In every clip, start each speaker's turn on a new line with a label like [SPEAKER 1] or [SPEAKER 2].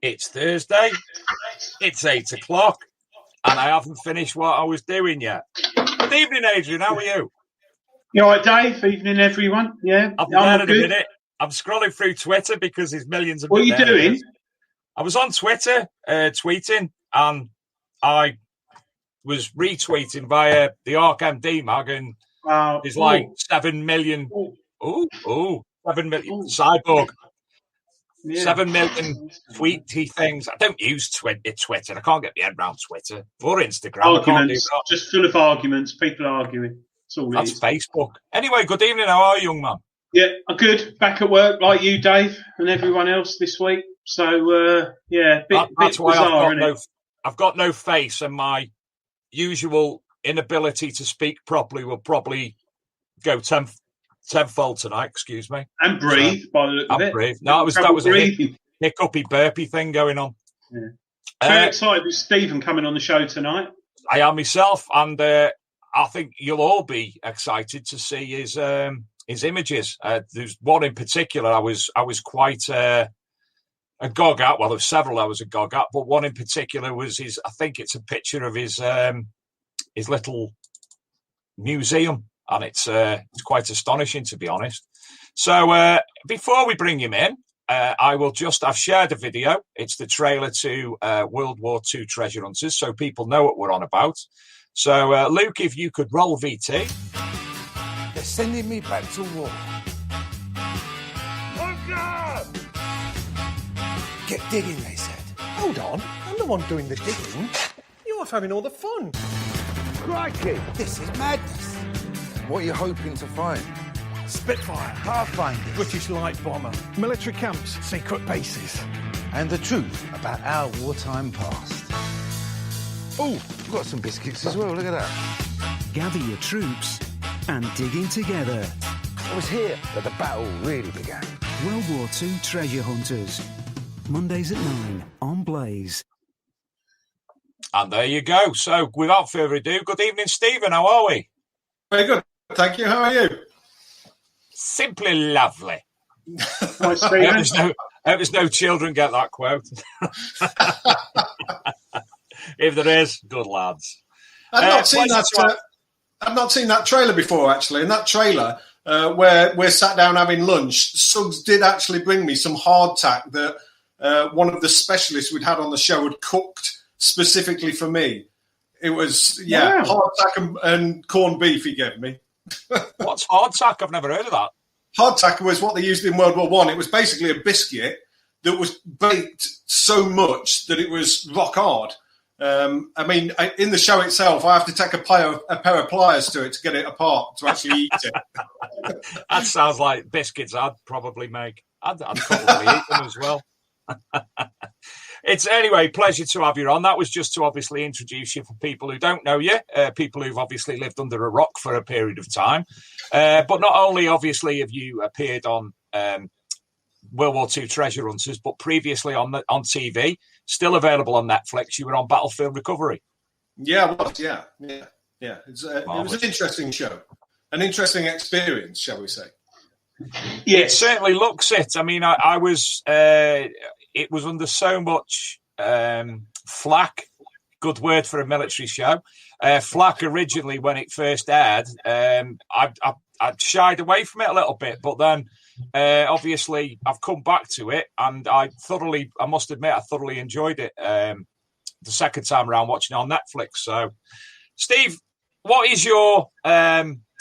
[SPEAKER 1] It's Thursday, it's 8 o'clock, and I haven't finished what I was doing yet. Good evening, Adrian, how are you?
[SPEAKER 2] You all right, Dave? Evening, everyone. Yeah,
[SPEAKER 1] I'm there in a minute. I'm scrolling through Twitter because there's millions of...
[SPEAKER 2] What are you doing?
[SPEAKER 1] I was on Twitter tweeting, and I was retweeting via the ArkMD mag, and there's like 7 million... 7 million... Cyborg. Yeah. 7 million tweety things. I don't use Twitter. I can't get my head around Twitter or Instagram.
[SPEAKER 2] Arguments, just full of arguments. People arguing.
[SPEAKER 1] That's Facebook. Anyway, good evening. How are you, young man?
[SPEAKER 2] Yeah, I'm good. Back at work like you, Dave, and everyone else this week. So,
[SPEAKER 1] that's why
[SPEAKER 2] bizarre,
[SPEAKER 1] I've got no face, and my usual inability to speak properly will probably go tenfold tonight. Excuse me.
[SPEAKER 2] And breathe, by the look of it.
[SPEAKER 1] Breathe. No, that was a hiccupy burpy thing going on.
[SPEAKER 2] Yeah. Very excited with Stephen coming on the show tonight.
[SPEAKER 1] I am myself, and I think you'll all be excited to see his images. There's one in particular I was quite a gog at. Well, there were several I was a gog at, but one in particular was his. I think it's a picture of his little museum, and it's quite astonishing, to be honest. So before we bring him in, I've shared a video. It's the trailer to World War II Treasure Hunters, so people know what we're on about. So, Luke, if you could roll VT.
[SPEAKER 3] They're sending me back to war. Oh, God! Get digging, they said.
[SPEAKER 4] Hold on, I'm the one doing the digging. You're off having all the fun.
[SPEAKER 3] Crikey! This is madness. What are you hoping to find?
[SPEAKER 4] Spitfire,
[SPEAKER 3] Pathfinders,
[SPEAKER 4] British light bomber, military camps, secret bases.
[SPEAKER 3] And the truth about our wartime past. Oh, we've got some biscuits as well, look at that.
[SPEAKER 5] Gather your troops and digging together.
[SPEAKER 3] It was here that the battle really began.
[SPEAKER 5] World War II Treasure Hunters. Mondays at 9 on Blaze.
[SPEAKER 1] And there you go. So, without further ado, good evening, Stephen. How are we?
[SPEAKER 6] Very good. Thank you. How are you?
[SPEAKER 1] Simply lovely.
[SPEAKER 2] Hi, Stephen.
[SPEAKER 1] hope there's no children get that quote. If there is, good lads.
[SPEAKER 6] I've not seen that trailer before, actually. In that trailer, where we're sat down having lunch, Suggs did actually bring me some hardtack that one of the specialists we'd had on the show had cooked specifically for me. It was, hardtack and corned beef he gave me.
[SPEAKER 1] What's hardtack? I've never heard of that.
[SPEAKER 6] Hardtack was what they used in World War One. It was basically a biscuit that was baked so much that it was rock hard. In the show itself, I have to take a pair of pliers to it to get it apart to actually eat it.
[SPEAKER 1] That sounds like biscuits I'd probably make. I'd probably eat them as well. It's anyway, pleasure to have you on. That was just to obviously introduce you for people who don't know you, people who've obviously lived under a rock for a period of time. But not only obviously have you appeared on World War II Treasure Hunters, but previously on TV, still available on Netflix. You were on Battlefield Recovery.
[SPEAKER 6] Yeah, I was. Yeah. It was an interesting show, an interesting experience, shall we say?
[SPEAKER 1] Yeah, it certainly looks it. I mean, I was. It was under so much flack. Good word for a military show. Flack originally when it first aired. I shied away from it a little bit, but then obviously I've come back to it, and I must admit, I thoroughly enjoyed it the second time around watching it on Netflix. So, Steve, what is your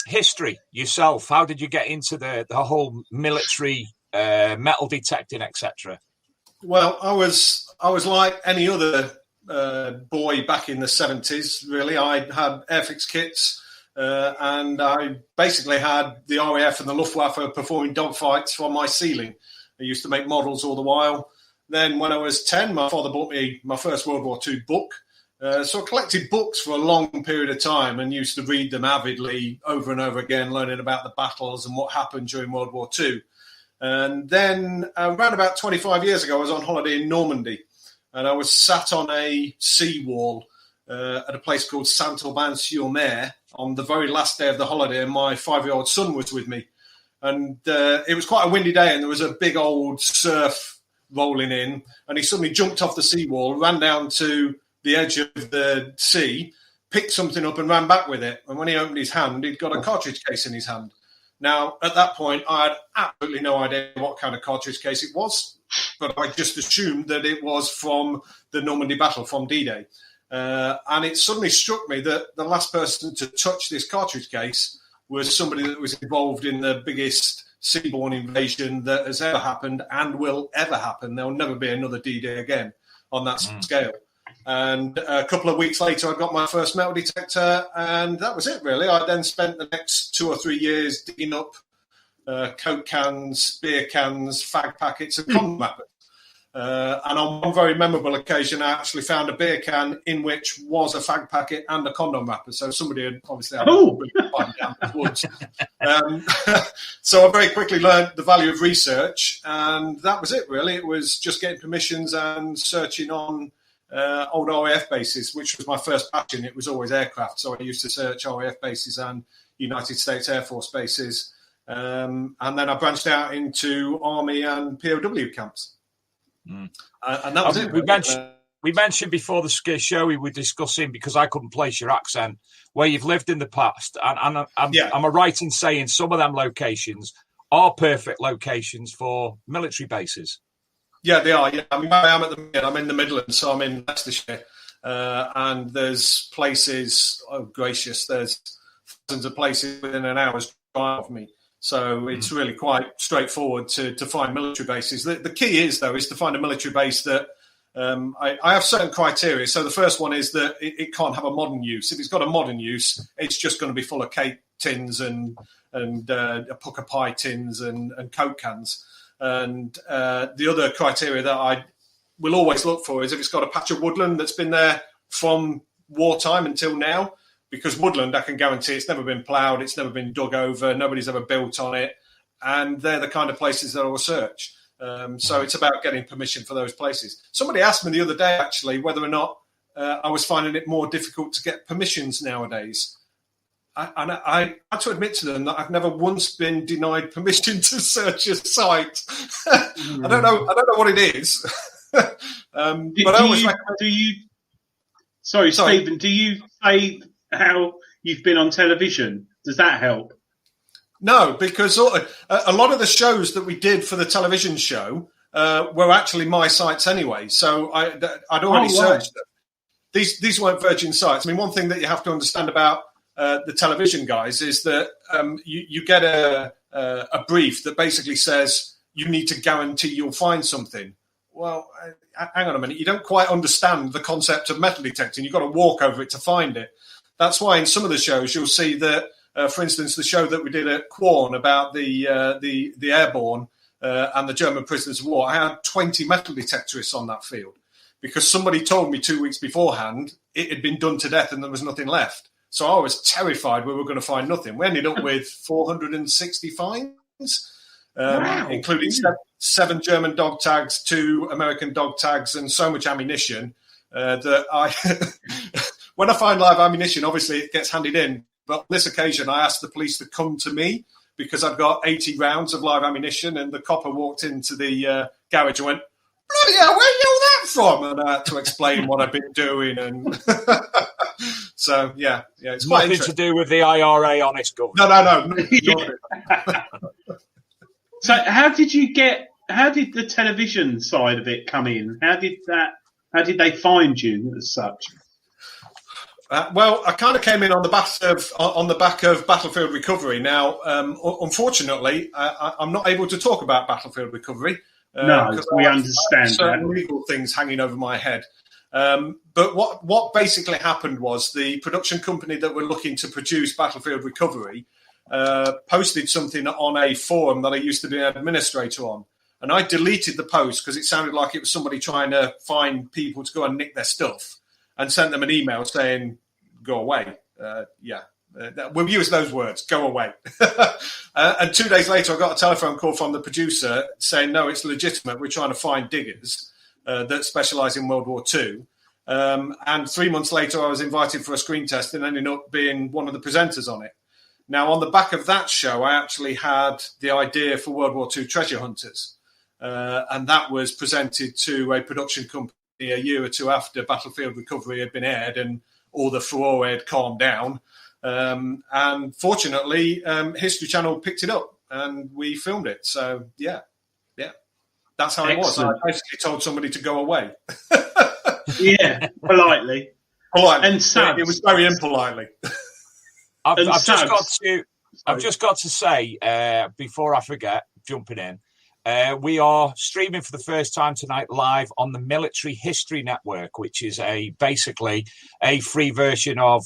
[SPEAKER 1] history yourself? How did you get into the whole military metal detecting, etc.?
[SPEAKER 6] Well, I was like any other boy back in the 70s, really. I had Airfix kits, and I basically had the RAF and the Luftwaffe performing dogfights on my ceiling. I used to make models all the while. Then when I was 10, my father bought me my first World War II book. So I collected books for a long period of time and used to read them avidly over and over again, learning about the battles and what happened during World War II. And then around about 25 years ago, I was on holiday in Normandy, and I was sat on a seawall at a place called Saint-Aubin-sur-Mer on the very last day of the holiday, and my 5-year-old son was with me. And it was quite a windy day, and there was a big old surf rolling in, and he suddenly jumped off the seawall, ran down to the edge of the sea, picked something up and ran back with it. And when he opened his hand, he'd got a cartridge case in his hand. Now, at that point, I had absolutely no idea what kind of cartridge case it was, but I just assumed that it was from the Normandy battle, from D-Day. And it suddenly struck me that the last person to touch this cartridge case was somebody that was involved in the biggest seaborne invasion that has ever happened and will ever happen. There will never be another D-Day again on that scale. And a couple of weeks later, I got my first metal detector, and that was it, really. I then spent the next 2 or 3 years digging up Coke cans, beer cans, fag packets, and condom wrappers. And on one very memorable occasion, I actually found a beer can in which was a fag packet and a condom wrapper. So somebody had obviously had down the woods. So I very quickly learned the value of research, and that was it, really. It was just getting permissions and searching on old RAF bases, which was my first passion. It was always aircraft, so I used to search RAF bases and United States Air Force bases, and then I branched out into Army and POW camps, and that was it.
[SPEAKER 1] We mentioned before the show we were discussing, because I couldn't place your accent, where you've lived in the past, and am I right in saying some of them locations are perfect locations for military bases?
[SPEAKER 6] Yeah, they are. Yeah, I mean, I am at the minute. I'm in the Midlands, so I'm in Leicestershire, and there's places. Oh, gracious! There's thousands of places within an hour's drive of me. So it's really quite straightforward to find military bases. The key is, though, is to find a military base that I have certain criteria. So the first one is that it can't have a modern use. If it's got a modern use, it's just going to be full of cake tins and Pucker pie tins and Coke cans. And the other criteria that I will always look for is if it's got a patch of woodland that's been there from wartime until now, because woodland, I can guarantee it's never been ploughed, it's never been dug over, nobody's ever built on it, and they're the kind of places that I will search. So it's about getting permission for those places. Somebody asked me the other day, actually, whether or not I was finding it more difficult to get permissions nowadays. I had to admit to them that I've never once been denied permission to search a site. I don't know what it is. But I always recommend.
[SPEAKER 2] Sorry, Stephen. Do you say how you've been on television? Does that help?
[SPEAKER 6] No, because a lot of the shows that we did for the television show were actually my sites anyway. So I'd already searched them. These weren't Virgin sites. I mean, one thing that you have to understand about the television guys is that you get a brief that basically says you need to guarantee you'll find something. Well, hang on a minute. You don't quite understand the concept of metal detecting. You've got to walk over it to find it. That's why in some of the shows you'll see that, for instance, the show that we did at Quorn about the airborne and the German prisoners of war, I had 20 metal detectorists on that field because somebody told me 2 weeks beforehand it had been done to death and there was nothing left. So I was terrified we were going to find nothing. We ended up with 460 finds, including 7 German dog tags, 2 American dog tags, and so much ammunition that I, when I find live ammunition, obviously it gets handed in. But on this occasion, I asked the police to come to me because I've got 80 rounds of live ammunition, and the copper walked into the garage and went, "Bloody hell, where you know that from?" And I had to explain what I've been doing. And so, yeah, it's quite
[SPEAKER 1] nothing to do with the IRA, honest government.
[SPEAKER 6] No.
[SPEAKER 2] So how did the television side of it come in? How did they find you as such?
[SPEAKER 6] Well, I kind of came in on the back of Battlefield Recovery. Now, unfortunately, I'm not able to talk about Battlefield Recovery.
[SPEAKER 2] No, we understand
[SPEAKER 6] certain legal things hanging over my head. But what basically happened was the production company that were looking to produce Battlefield Recovery posted something on a forum that I used to be an administrator on. And I deleted the post because it sounded like it was somebody trying to find people to go and nick their stuff, and sent them an email saying, "Go away." We'll use those words, "Go away." And 2 days later, I got a telephone call from the producer saying, "No, it's legitimate. We're trying to find diggers that specialise in World War II." And 3 months later, I was invited for a screen test and ended up being one of the presenters on it. Now, on the back of that show, I actually had the idea for World War II Treasure Hunters. And that was presented to a production company a year or two after Battlefield Recovery had been aired and all the furore had calmed down. And fortunately, History Channel picked it up and we filmed it. So, yeah, that's how
[SPEAKER 2] Excellent.
[SPEAKER 6] it was. I basically told somebody to go away.
[SPEAKER 2] Yeah, politely. And Sam,
[SPEAKER 6] it was very impolitely.
[SPEAKER 1] I've just got to say, before I forget, jumping in, we are streaming for the first time tonight live on the Military History Network, which is basically a free version of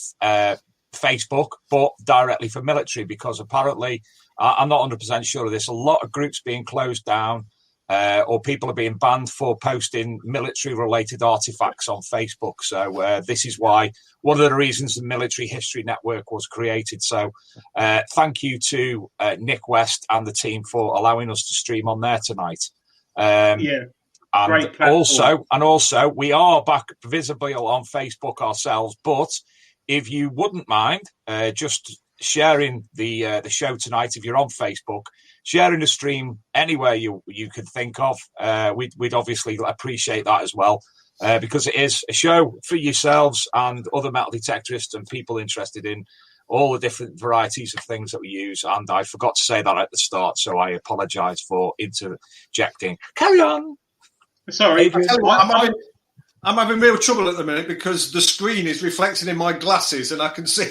[SPEAKER 1] Facebook, but directly for military, because apparently, I'm not 100% sure of this, a lot of groups being closed down or people are being banned for posting military-related artifacts on Facebook. So this is why one of the reasons the Military History Network was created. So thank you to Nick West and the team for allowing us to stream on there tonight.
[SPEAKER 2] Great
[SPEAKER 1] platform. Also, we are back visibly on Facebook ourselves. But if you wouldn't mind just sharing the show tonight, if you're on Facebook, sharing the stream anywhere you could think of, we'd obviously appreciate that as well, because it is a show for yourselves and other metal detectorists and people interested in all the different varieties of things that we use. And I forgot to say that at the start, so I apologise for interjecting. Carry on.
[SPEAKER 2] Sorry,
[SPEAKER 6] I'm having real trouble at the minute because the screen is reflecting in my glasses and I can see.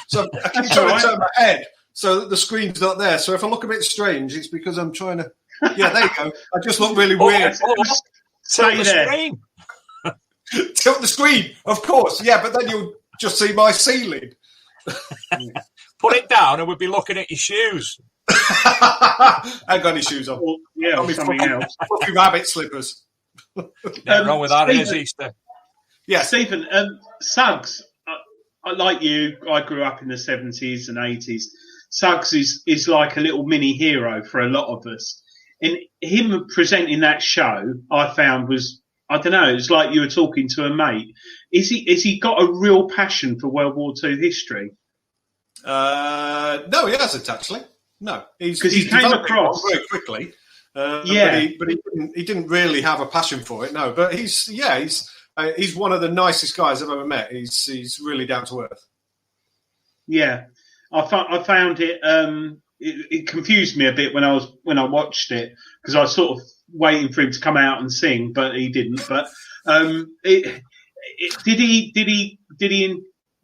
[SPEAKER 6] So I keep trying to turn my head so that the screen's not there. So if I look a bit strange, it's because I'm trying to. Yeah, there you go. I just look really weird.
[SPEAKER 1] Tilt the screen.
[SPEAKER 6] Tilt the screen, of course. Yeah, but then you'll just see my ceiling.
[SPEAKER 1] Put it down and we'll be looking at your shoes.
[SPEAKER 6] I ain't got any shoes on.
[SPEAKER 2] Well, yeah, or something else.
[SPEAKER 6] Fluffy rabbit slippers.
[SPEAKER 1] Nothing wrong with that. It is Easter.
[SPEAKER 6] Yeah,
[SPEAKER 2] Stephen, Suggs, I like you. I grew up in the 70s and 80s. Suggs is like a little mini hero for a lot of us. And him presenting that show, I found was, I don't know, it's like you were talking to a mate. Is he got a real passion for World War II history?
[SPEAKER 6] No, he hasn't actually. No,
[SPEAKER 2] because he came across
[SPEAKER 6] very quickly. But he didn't really have a passion for it. No, but he's one of the nicest guys I've ever met. He's really down to earth.
[SPEAKER 2] Yeah, I found it. It confused me a bit when I watched it, because I was sort of waiting for him to come out and sing, but he didn't. But did he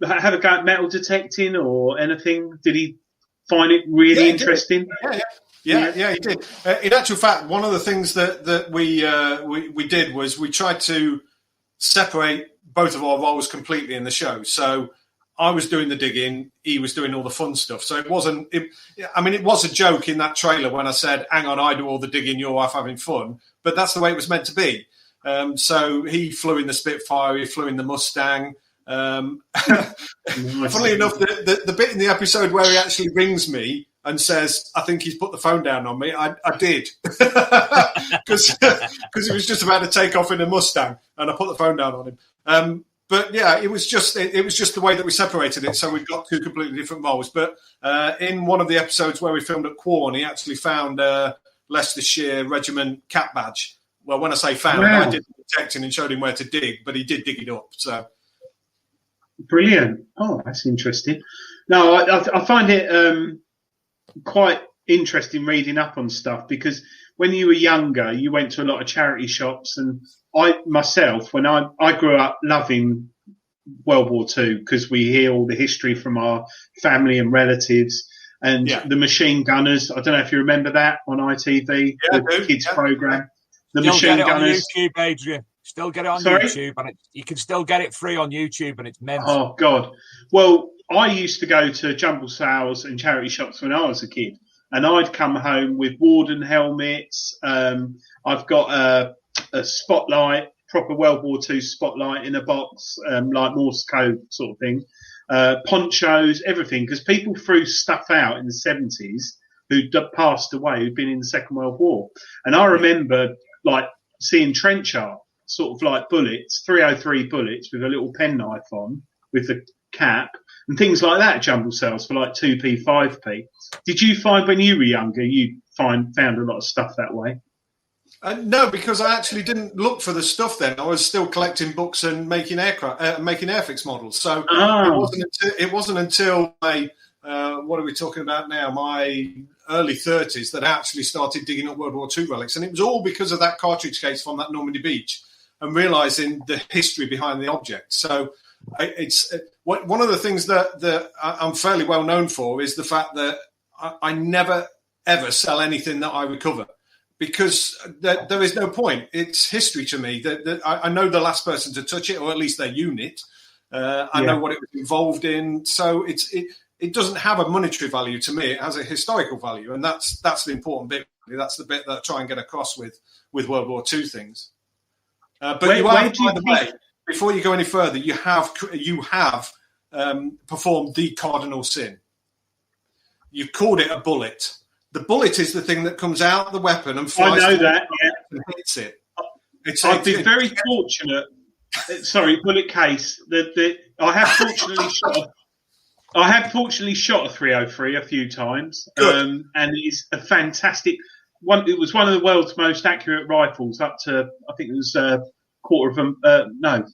[SPEAKER 2] have a go at metal detecting or anything? Did he find it really interesting?
[SPEAKER 6] Yeah, he did. In actual fact, one of the things that we did was we tried to separate both of our roles completely in the show. So I was doing the digging, he was doing all the fun stuff. So it was a joke in that trailer when I said, hang on, I do all the digging, you're off having fun. But that's the way it was meant to be. So he flew in the Spitfire, he flew in the Mustang. Funnily enough, the bit in the episode where he actually rings me and says, I think he's put the phone down on me, I did. Because he was just about to take off in a Mustang and I put the phone down on him. But yeah, it was just the way that we separated it. So we've got two completely different roles. But in one of the episodes where we filmed at Quorn, he actually found Leicestershire Regiment cap badge. Well, when I say found, I did the detecting and showed him where to dig, but he did dig it up. So
[SPEAKER 2] brilliant. Oh, that's interesting. No, I find it quite interesting reading up on stuff, because when you were younger, you went to a lot of charity shops, and I myself, when I grew up loving World War II, because we hear all the history from our family and relatives, and the machine gunners. I don't know if you remember that on ITV, the kids program. The
[SPEAKER 1] still
[SPEAKER 2] machine
[SPEAKER 1] get it
[SPEAKER 2] gunners
[SPEAKER 1] on YouTube, Adrian. Still get it on YouTube, and you can still get it free on YouTube, and it's mental.
[SPEAKER 2] Oh God! Well, I used to go to jumble sales and charity shops when I was a kid, and I'd come home with Warden helmets. I've got a spotlight, proper World War II spotlight in a box, like Morse code sort of thing. Ponchos, everything, because people threw stuff out in the 70s who'd passed away, who'd been in the Second World War. And I remember like seeing trench art, sort of like bullets, 303 bullets with a little penknife on with the cap and things like that, jumble sales for like 2p, 5p. Did you find when you were younger, you found a lot of stuff that way?
[SPEAKER 6] No, because I actually didn't look for the stuff then. I was still collecting books and making Airfix models. So it wasn't until my, what are we talking about now? My early 30s that I actually started digging up World War II relics. And it was all because of that cartridge case from that Normandy beach and realising the history behind the object. So it's one of the things that I'm fairly well known for is the fact that I never, ever sell anything that I recover. Because there is no point. It's history to me. I know the last person to touch it, or at least their unit. I know what it was involved in. So it doesn't have a monetary value to me. It has a historical value, and that's the important bit. That's the bit that I try and get across with World War II things. But by the way, before you go any further, you have performed the cardinal sin. You've called it a bullet. The bullet is the thing that comes out the weapon and flies.
[SPEAKER 2] I know that.
[SPEAKER 6] And hits it.
[SPEAKER 2] I've been very fortunate. Sorry, bullet case. I have fortunately shot a 303 a few times, and it's a fantastic one. It was one of the world's most accurate rifles, up to I think it was a quarter of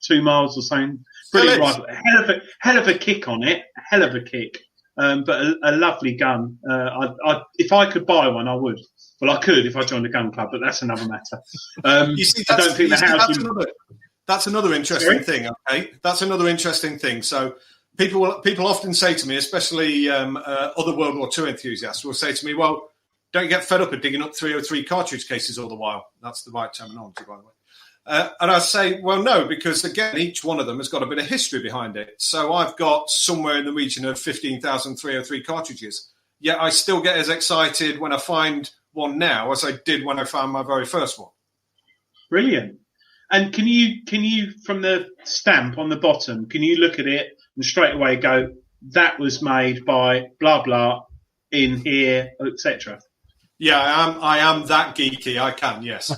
[SPEAKER 2] 2 miles or something. Brilliant rifle. Hell of a kick on it. Hell of a kick. But a lovely gun. If I could buy one, I would. Well, I could if I joined a gun club, but that's another matter.
[SPEAKER 6] You see, that's another interesting thing. Okay, that's another interesting thing. So people often say to me, especially other World War II enthusiasts, will say to me, "Well, don't you get fed up of digging up 303 cartridge cases all the while?" That's the right terminology, by the way. And I say, well, no, because, again, each one of them has got a bit of history behind it. So I've got somewhere in the region of 15,000 303 cartridges. Yet I still get as excited when I find one now as I did when I found my very first one.
[SPEAKER 2] Brilliant. And can you, from the stamp on the bottom, can you look at it and straight away go, that was made by blah, blah, in here, etc.?
[SPEAKER 6] Yeah, I am that geeky. I can, yes.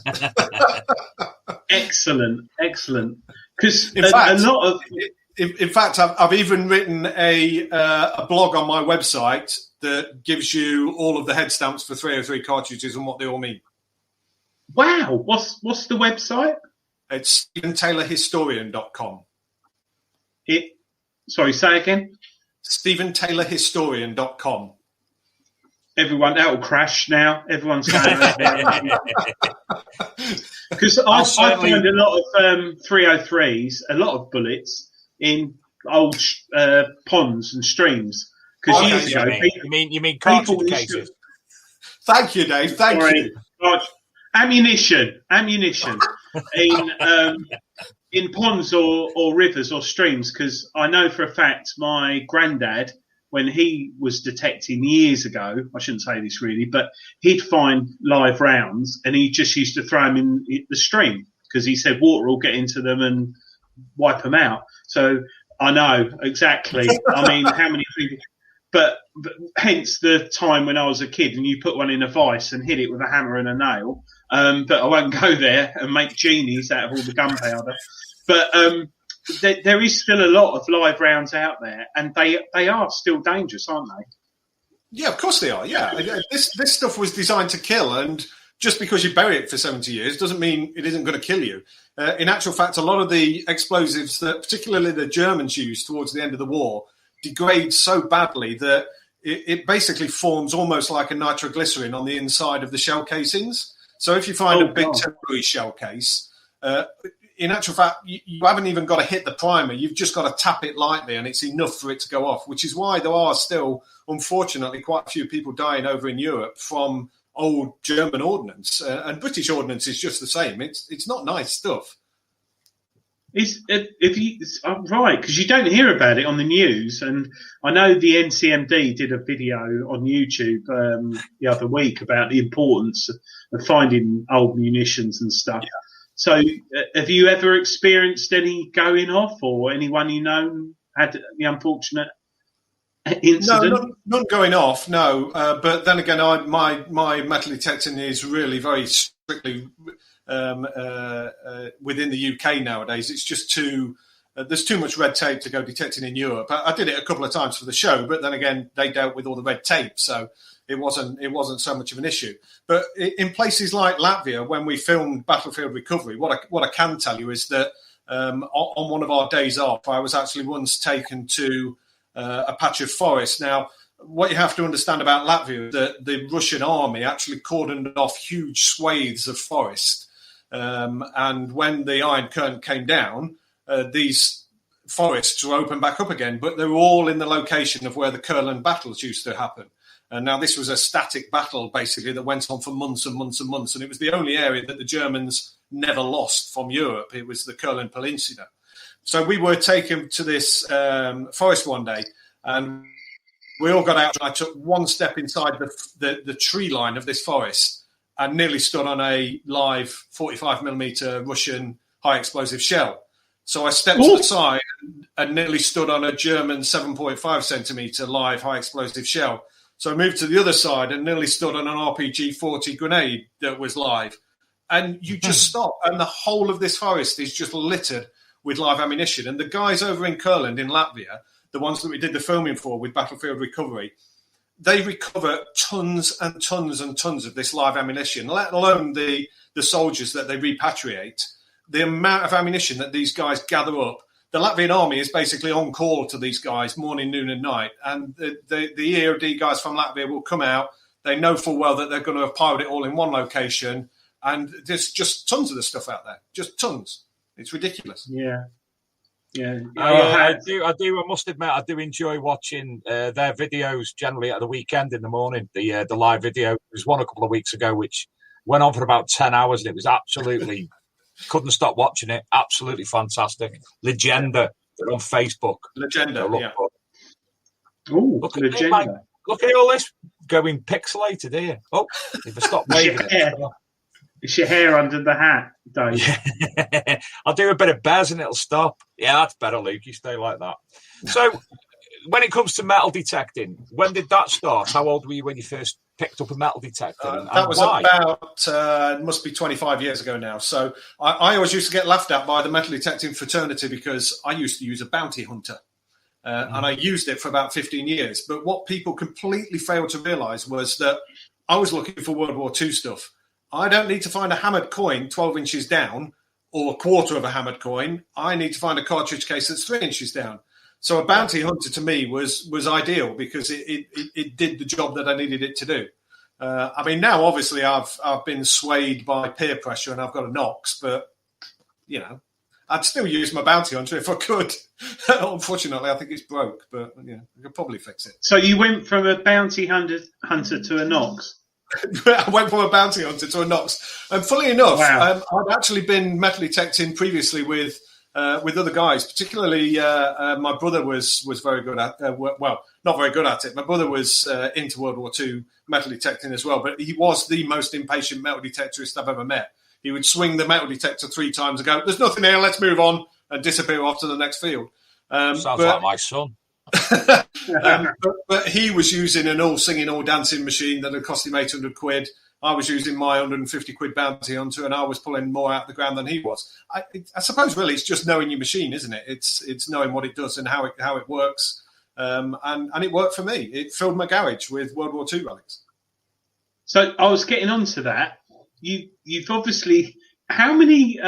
[SPEAKER 6] Excellent.
[SPEAKER 2] Because a lot of
[SPEAKER 6] In fact, I've even written a blog on my website that gives you all of the head stamps for 303 cartridges and what they all mean.
[SPEAKER 2] Wow. What's the website?
[SPEAKER 6] It's StephenTaylorHistorian.com.
[SPEAKER 2] Sorry, say again?
[SPEAKER 6] StephenTaylorHistorian.com.
[SPEAKER 2] Everyone, that'll crash now. Everyone's going that. Because I find a lot of 303s, a lot of bullets in old ponds and streams. Because years ago,
[SPEAKER 1] you mean cartridge cases?
[SPEAKER 6] Thank you, Dave. Thank you.
[SPEAKER 2] Ammunition in ponds or rivers or streams. Because I know for a fact my granddad, when he was detecting years ago, I shouldn't say this really, but he'd find live rounds and he just used to throw them in the stream because he said water will get into them and wipe them out. So I know exactly. I mean, how many people... But hence the time when I was a kid and you put one in a vice and hit it with a hammer and a nail. But I won't go there and make genies out of all the gunpowder. But there is still a lot of live rounds out there, and they are still dangerous, aren't they?
[SPEAKER 6] Yeah, of course they are. Yeah, this stuff was designed to kill, and just because you bury it for 70 years doesn't mean it isn't going to kill you. In actual fact, a lot of the explosives that particularly the Germans used towards the end of the war degrade so badly that it basically forms almost like a nitroglycerin on the inside of the shell casings. So if you find a big temporary shell case, in actual fact, you haven't even got to hit the primer. You've just got to tap it lightly and it's enough for it to go off, which is why there are still, unfortunately, quite a few people dying over in Europe from old German ordnance. And British ordnance is just the same. It's not nice stuff.
[SPEAKER 2] Right, because you don't hear about it on the news, and I know the NCMD did a video on YouTube the other week about the importance of finding old munitions and stuff. Yeah. So, have you ever experienced any going off, or anyone you know had the unfortunate incident?
[SPEAKER 6] No, not going off. No, but then again, my metal detecting is really very strictly. Within the UK nowadays, it's just there's too much red tape to go detecting in Europe. I did it a couple of times for the show, but then again, they dealt with all the red tape, so it wasn't so much of an issue. But in places like Latvia, when we filmed Battlefield Recovery, what I can tell you is that on one of our days off, I was actually once taken to a patch of forest. Now, what you have to understand about Latvia is that the Russian army actually cordoned off huge swathes of forest. And when the Iron Curtain came down, these forests were opened back up again, but they were all in the location of where the Kurland battles used to happen. And now this was a static battle, basically, that went on for months and months and months. And it was the only area that the Germans never lost from Europe. It was the Kurland Peninsula. So we were taken to this forest one day, and we all got out. I took one step inside the tree line of this forest and nearly stood on a live 45mm Russian high explosive shell. So I stepped to the side and nearly stood on a German 7.5 centimetre live high explosive shell. So I moved to the other side and nearly stood on an RPG-40 grenade that was live. And you just stop. And the whole of this forest is just littered with live ammunition. And the guys over in Kurland in Latvia, the ones that we did the filming for with Battlefield Recovery, they recover tons and tons and tons of this live ammunition, let alone the soldiers that they repatriate. The amount of ammunition that these guys gather up. The Latvian army is basically on call to these guys morning, noon and night. And the EOD guys from Latvia will come out. They know full well that they're going to have piled it all in one location. And there's just tons of the stuff out there. Just tons. It's ridiculous.
[SPEAKER 2] Yeah. Yeah,
[SPEAKER 1] I do. I must admit, I do enjoy watching their videos generally at the weekend in the morning. The live video. There was one a couple of weeks ago which went on for about 10 hours, and it was absolutely couldn't stop watching it. Absolutely fantastic. Legenda. They're on Facebook.
[SPEAKER 6] Legenda. Yeah.
[SPEAKER 2] Oh, look at Legenda.
[SPEAKER 1] Look at all this going pixelated here. Oh, if I stop waving it.
[SPEAKER 2] It's your hair under the hat, Dave.
[SPEAKER 1] Yeah. I'll do a bit of Bez and it'll stop. Yeah, that's better, Luke. You stay like that. So, when it comes to metal detecting, when did that start? How old were you when you first picked up a metal detector?
[SPEAKER 6] That was
[SPEAKER 1] why?
[SPEAKER 6] about, must be 25 years ago now. So I always used to get laughed at by the metal detecting fraternity because I used to use a bounty hunter. And I used it for about 15 years. But what people completely failed to realise was that I was looking for World War II stuff. I don't need to find a hammered coin 12 inches down or a quarter of a hammered coin. I need to find a cartridge case that's 3 inches down. So a bounty hunter to me was ideal because it did the job that I needed it to do. I mean, now obviously I've been swayed by peer pressure and I've got a Knox, but you know, I'd still use my bounty hunter if I could. Unfortunately, I think it's broke, but yeah, I could probably fix it.
[SPEAKER 2] So you went from a bounty hunter to a Knox?
[SPEAKER 6] I went from a bounty hunter to a Knox. And funnily enough,
[SPEAKER 2] wow.
[SPEAKER 6] I'd actually been metal detecting previously with other guys. Particularly, my brother was very good at well, not very good at it. My brother was into World War II metal detecting as well, but he was the most impatient metal detectorist I've ever met. He would swing the metal detector 3 times and go, "There's nothing here, let's move on," and disappear off to the next field.
[SPEAKER 1] Sounds like my son.
[SPEAKER 6] But he was using an all singing, all dancing machine that had cost him 800 quid. I was using my 150 quid bounty hunter, and I was pulling more out of the ground than he was. I suppose really it's just knowing your machine, isn't it? It's knowing what it does and how it works. And it worked for me. It filled my garage with World War II relics.
[SPEAKER 2] So I was getting onto that. You've obviously, how many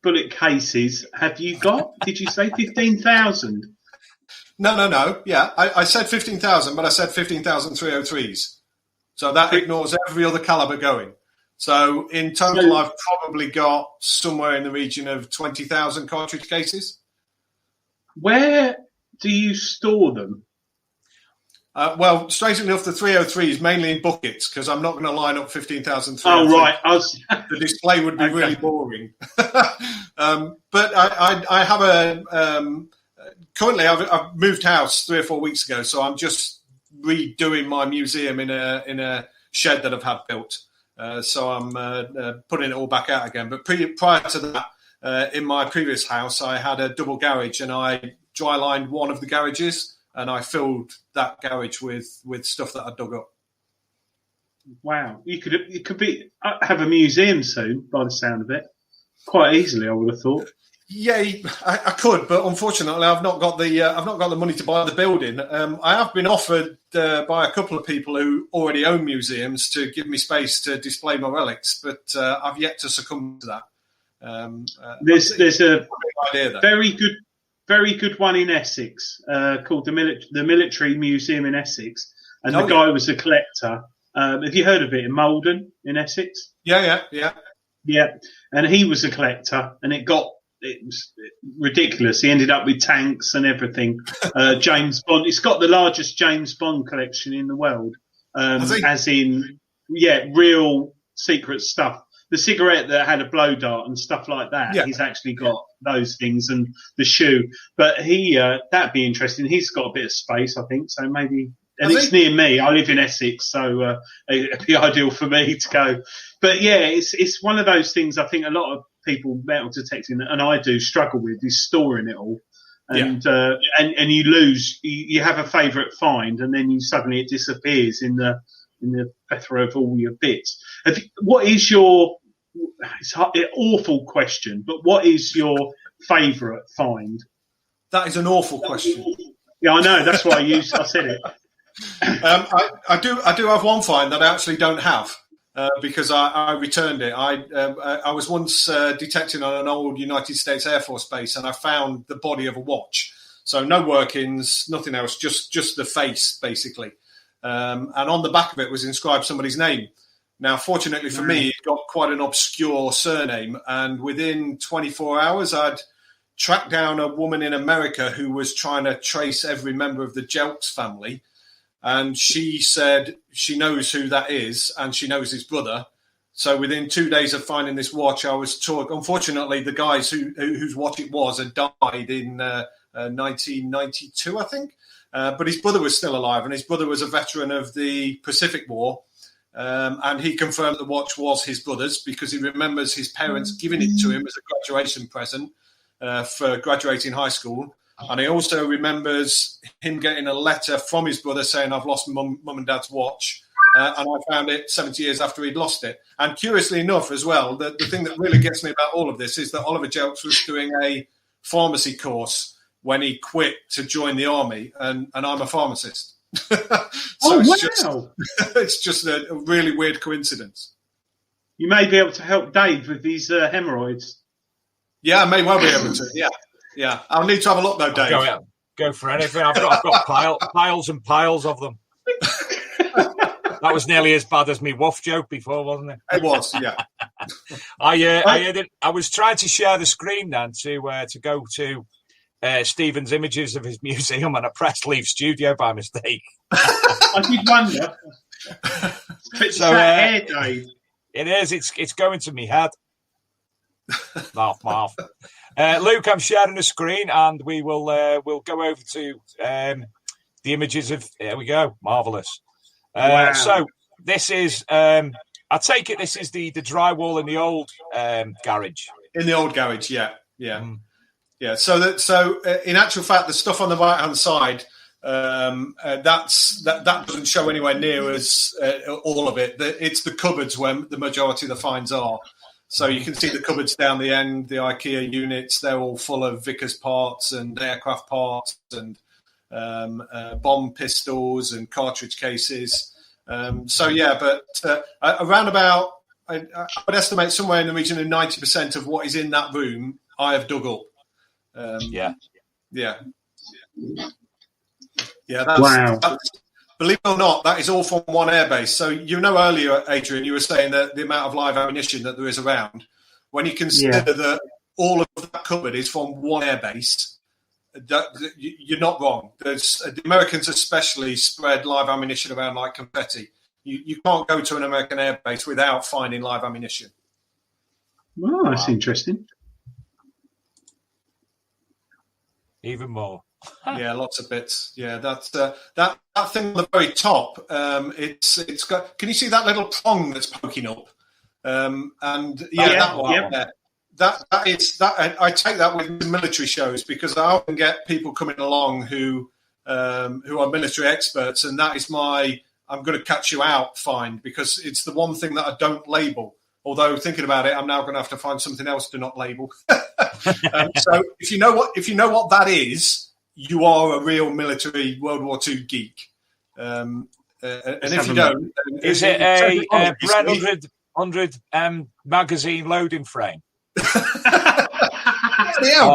[SPEAKER 2] bullet cases have you got? Did you say 15,000?
[SPEAKER 6] No. Yeah, I said 15,000, but I said 15,000 303s. So that ignores every other caliber going. So in total, I've probably got somewhere in the region of 20,000 cartridge cases.
[SPEAKER 2] Where do you store them?
[SPEAKER 6] Well, strangely enough, the 303s mainly in buckets because I'm not going to line up 15,000 303s.
[SPEAKER 2] Oh, right.
[SPEAKER 6] The display would be really boring. But I have a... currently, I've moved house 3 or 4 weeks ago, so I'm just redoing my museum in a shed that I've had built. So I'm putting it all back out again. But prior to that, in my previous house, I had a double garage, and I dry lined one of the garages, and I filled that garage with stuff that I dug up.
[SPEAKER 2] Wow, you could have a museum soon, by the sound of it. Quite easily, I would have thought.
[SPEAKER 6] Yeah, I could, but unfortunately, I've not got the money to buy the building. I have been offered by a couple of people who already own museums to give me space to display my relics, but I've yet to succumb to that.
[SPEAKER 2] There's a
[SPEAKER 6] idea
[SPEAKER 2] very good one in Essex called the Military Museum in Essex, and the guy was a collector. Have you heard of it in Malden in Essex?
[SPEAKER 6] Yeah.
[SPEAKER 2] And he was a collector, and it was ridiculous. He ended up with tanks and everything. James Bond. It's got the largest James Bond collection in the world, as in, real secret stuff. The cigarette that had a blow dart and stuff like that. Yeah. He's actually got those things and the shoe. But that'd be interesting. He's got a bit of space, I think. So maybe, and it's near me. I live in Essex, so it'd be ideal for me to go. But yeah, it's one of those things. I think a lot of people metal detecting, and I do struggle with, is storing it all. And and you lose. You have a favourite find, and then suddenly it disappears in the plethora of all your bits. What is your? It's an awful question, but what is your favourite find?
[SPEAKER 6] That is an awful question.
[SPEAKER 2] Yeah, I know. That's why I said it.
[SPEAKER 6] I do have one find that I actually don't have because I returned it. I was once detecting on an old United States Air Force base, and I found the body of a watch. So no workings, nothing else, just the face basically. And on the back of it was inscribed somebody's name. Now, fortunately for me, it got quite an obscure surname, and within 24 hours, I'd tracked down a woman in America who was trying to trace every member of the Jelks family, and she said she knows who that is, and she knows his brother. So within 2 days of finding this watch, I was told, unfortunately, the guys whose watch it was had died in 1992, I think. But his brother was still alive, and his brother was a veteran of the Pacific War. And he confirmed the watch was his brother's because he remembers his parents giving it to him as a graduation present for graduating high school. And he also remembers him getting a letter from his brother saying, "I've lost mum and dad's watch." And I found it 70 years after he'd lost it. And curiously enough as well, the thing that really gets me about all of this is that Oliver Jelks was doing a pharmacy course when he quit to join the army, and I'm a pharmacist. It's just a really weird coincidence.
[SPEAKER 2] You may be able to help Dave with these hemorrhoids.
[SPEAKER 6] Yeah, I may well be able to. Yeah. I'll need to have a look though, Dave.
[SPEAKER 1] Go for anything. I've got piles and piles of them. That was nearly as bad as me woof joke before, wasn't it?
[SPEAKER 6] It was, yeah.
[SPEAKER 1] I was trying to share the screen then to go to Stephen's images of his museum, and I pressed leave studio by mistake.
[SPEAKER 2] I did wonder. Dave.
[SPEAKER 1] It is. It's going to me head. Laugh. Luke, I'm sharing the screen, and we'll go over to the images of. There we go. Marvelous.
[SPEAKER 2] Wow.
[SPEAKER 1] So this is. I take it this is the drywall in the old garage.
[SPEAKER 6] In the old garage, yeah. Yeah. So in actual fact, the stuff on the right hand side, that doesn't show anywhere near as all of it. It's the cupboards where the majority of the finds are. So you can see the cupboards down the end, the IKEA units. They're all full of Vickers parts and aircraft parts and bomb pistols and cartridge cases. But around about, I would estimate somewhere in the region of 90% of what is in that room, I have dug up.
[SPEAKER 1] Yeah.
[SPEAKER 2] Wow.
[SPEAKER 6] Believe it or not, that is all from one airbase. So earlier, Adrian, you were saying that the amount of live ammunition that there is around. When you consider that all of that cupboard is from one airbase, you're not wrong. The Americans especially spread live ammunition around like confetti. You can't go to an American airbase without finding live ammunition.
[SPEAKER 2] Oh, that's interesting.
[SPEAKER 1] Even more.
[SPEAKER 6] Yeah, lots of bits. Yeah, that's that thing on the very top. It's got. Can you see that little prong that's poking up? That one. Yeah. That is that. I take that with military shows because I often get people coming along who are military experts, and that is my "I'm going to catch you out" find because it's the one thing that I don't label. Although thinking about it, I'm now going to have to find something else to not label. So if you know what that is, you are a real military World War II geek. And if you don't,
[SPEAKER 1] is it a Brad 100 magazine loading frame?
[SPEAKER 6] Yeah,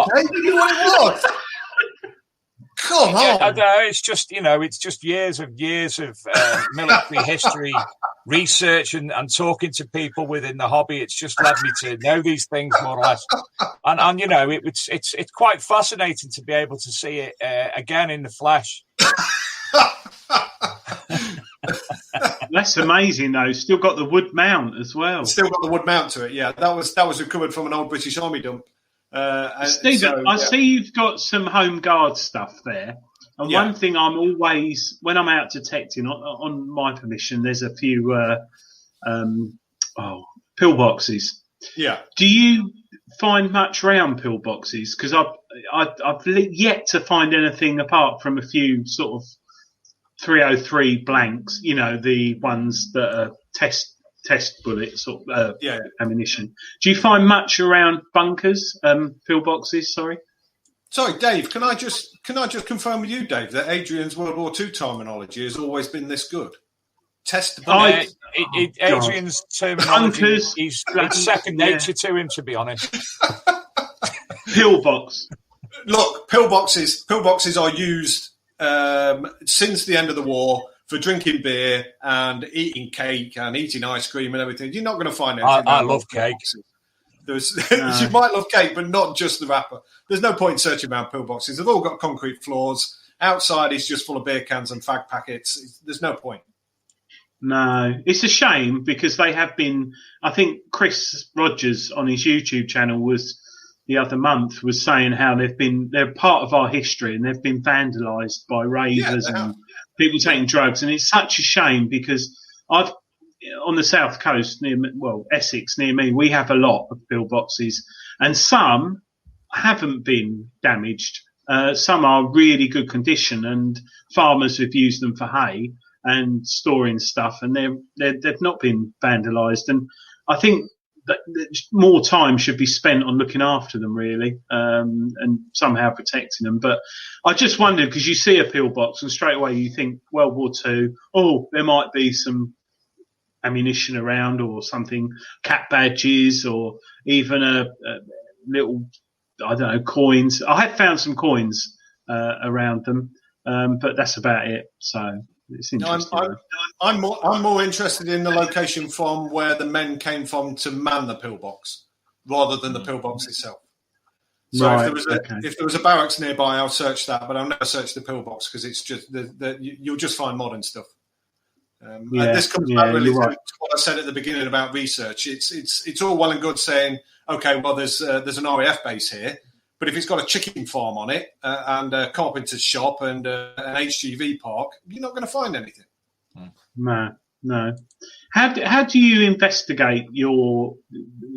[SPEAKER 6] okay. You knew what it was. Come on.
[SPEAKER 1] I know, it's just years of military history research and talking to people within the hobby. It's just led me to know these things more or less. And it's quite fascinating to be able to see it again in the flesh.
[SPEAKER 2] That's amazing, though. Still got the wood mount as well.
[SPEAKER 6] Still got the wood mount to it. Yeah, that was recovered from an old British Army dump.
[SPEAKER 2] Stephen, I see you've got some home guard stuff there. And one thing I'm always, when I'm out detecting, on my permission, there's a few pillboxes.
[SPEAKER 6] Yeah.
[SPEAKER 2] Do you find much round pillboxes? Because I've yet to find anything apart from a few sort of 303 blanks. The ones that are test bullets or ammunition. Do you find much around bunkers, pillboxes? Sorry, Dave. Can I just confirm with you, Dave, that Adrian's World War II terminology has always been this good? Test bullets.
[SPEAKER 1] Adrian's terminology is second nature to him, to be honest.
[SPEAKER 2] Pillbox.
[SPEAKER 6] Look, pillboxes are used since the end of the war for drinking beer and eating cake and eating ice cream and everything. You're not going to find anything.
[SPEAKER 1] I love cake.
[SPEAKER 6] You might love cake, but not just the wrapper. There's no point searching around pillboxes. They've all got concrete floors. Outside is just full of beer cans and fag packets. There's no point. No, it's a shame because they have been. I think Chris Rogers on his YouTube channel the other month was saying how they're part of our history and they've been vandalised by ravers and people taking drugs, and it's such a shame because on the south coast Essex near me, we have a lot of pillboxes and some haven't been damaged,
[SPEAKER 2] Some are really good condition, and farmers have used them for hay and storing stuff, and they've not been vandalised. And I think that more time should be spent on looking after them, really, and somehow protecting them. But I just wondered, because you see a pillbox and straight away you think World War II, oh, there might be some ammunition around or something, cap badges, or even a little, I don't know, coins. I have found some coins around them, but that's about it. So it's interesting.
[SPEAKER 6] I'm more interested in the location from where the men came from to man the pillbox, rather than the pillbox itself. So
[SPEAKER 2] right,
[SPEAKER 6] if there was a barracks nearby, I'll search that, but I'll never search the pillbox, because it's just you'll just find modern stuff. And this comes back really to what I said at the beginning about research. It's all well and good saying, okay, well, there's an RAF base here, but if it's got a chicken farm on it and a carpenter's shop and an HGV park, you're not going to find anything.
[SPEAKER 2] No. How do you investigate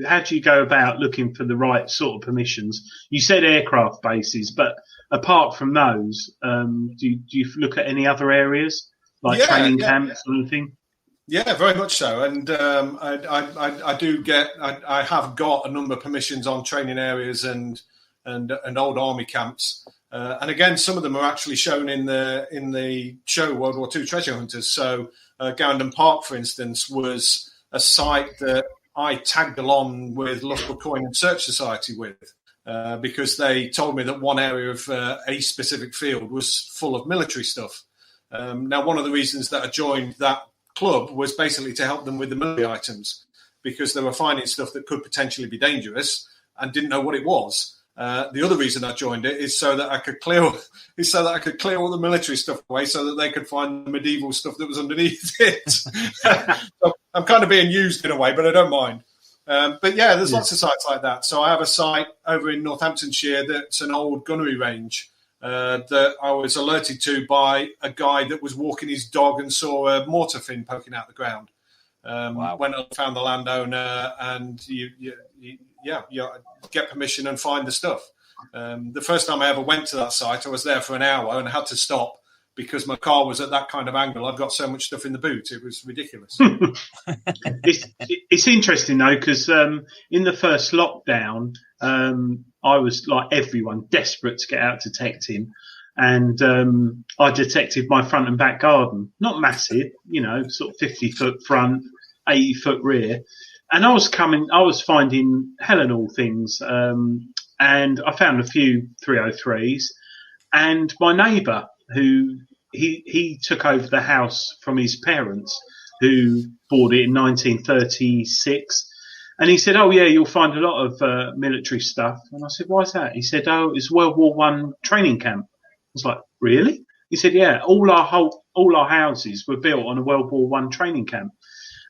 [SPEAKER 2] how do you go about looking for the right sort of permissions? You said aircraft bases, but apart from those, do you look at any other areas? Like training camps or anything?
[SPEAKER 6] Yeah, very much so. And I have got a number of permissions on training areas and old army camps. And again, some of them are actually shown in the show World War II Treasure Hunters. So Garendon Park, for instance, was a site that I tagged along with Loughborough Coin and Search Society with, because they told me that one area of a specific field was full of military stuff. Now, one of the reasons that I joined that club was basically to help them with the military items, because they were finding stuff that could potentially be dangerous and didn't know what it was. The other reason I joined it is so that I could clear all the military stuff away, so that they could find the medieval stuff that was underneath it. So I'm kind of being used in a way, but I don't mind. But yeah, there's lots of sites like that. So I have a site over in Northamptonshire that's an old gunnery range that I was alerted to by a guy that was walking his dog and saw a mortar fin poking out the ground. Went and found the landowner, and you get permission and find the stuff. The first time I ever went to that site, I was there for an hour and I had to stop because my car was at that kind of angle. I've got so much stuff in the boot. It was ridiculous.
[SPEAKER 2] It's interesting, though, because in the first lockdown, I was, like everyone, desperate to get out detecting. And I detected my front and back garden. Not massive, sort of 50-foot front, 80-foot rear. And I was finding hell and all things. And I found a few 303s. And my neighbour, who he took over the house from his parents, who bought it in 1936. And he said, "Oh yeah, you'll find a lot of military stuff." And I said, "Why is that?" He said, "Oh, it's World War I training camp." I was like, "Really?" He said, "Yeah, all our houses were built on a World War I training camp."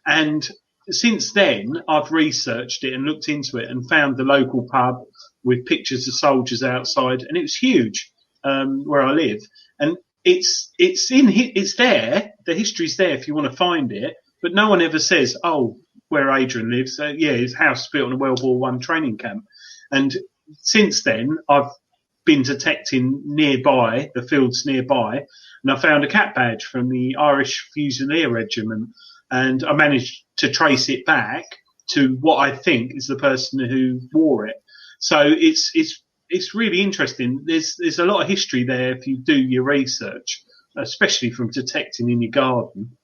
[SPEAKER 2] And since then, I've researched it and looked into it and found the local pub with pictures of soldiers outside, and it was huge where I live. And it's there. The history's there if you want to find it, but no one ever says, "Oh, where Adrian lives, his house is built on a World War I training camp." And since then, I've been detecting nearby, the fields nearby, and I found a cap badge from the Irish Fusilier Regiment, and I managed to trace it back to what I think is the person who wore it. So it's really interesting. There's a lot of history there if you do your research, especially from detecting in your garden.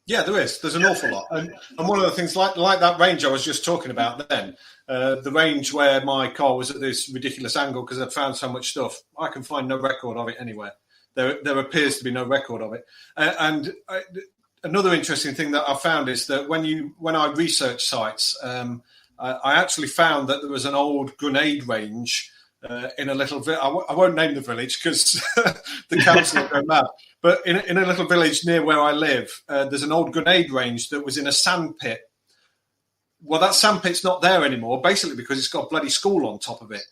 [SPEAKER 6] Yeah, there is. There's an awful lot. And one of the things, like that range I was just talking about then, the range where my car was at this ridiculous angle because I'd found so much stuff, I can find no record of it anywhere. There appears to be no record of it. Another interesting thing that I found is that when I research sites, I actually found that there was an old grenade range in a little village. I won't name the village because the council will go mad. But in a little village near where I live, there's an old grenade range that was in a sand pit. Well, that sand pit's not there anymore, basically because it's got a bloody school on top of it.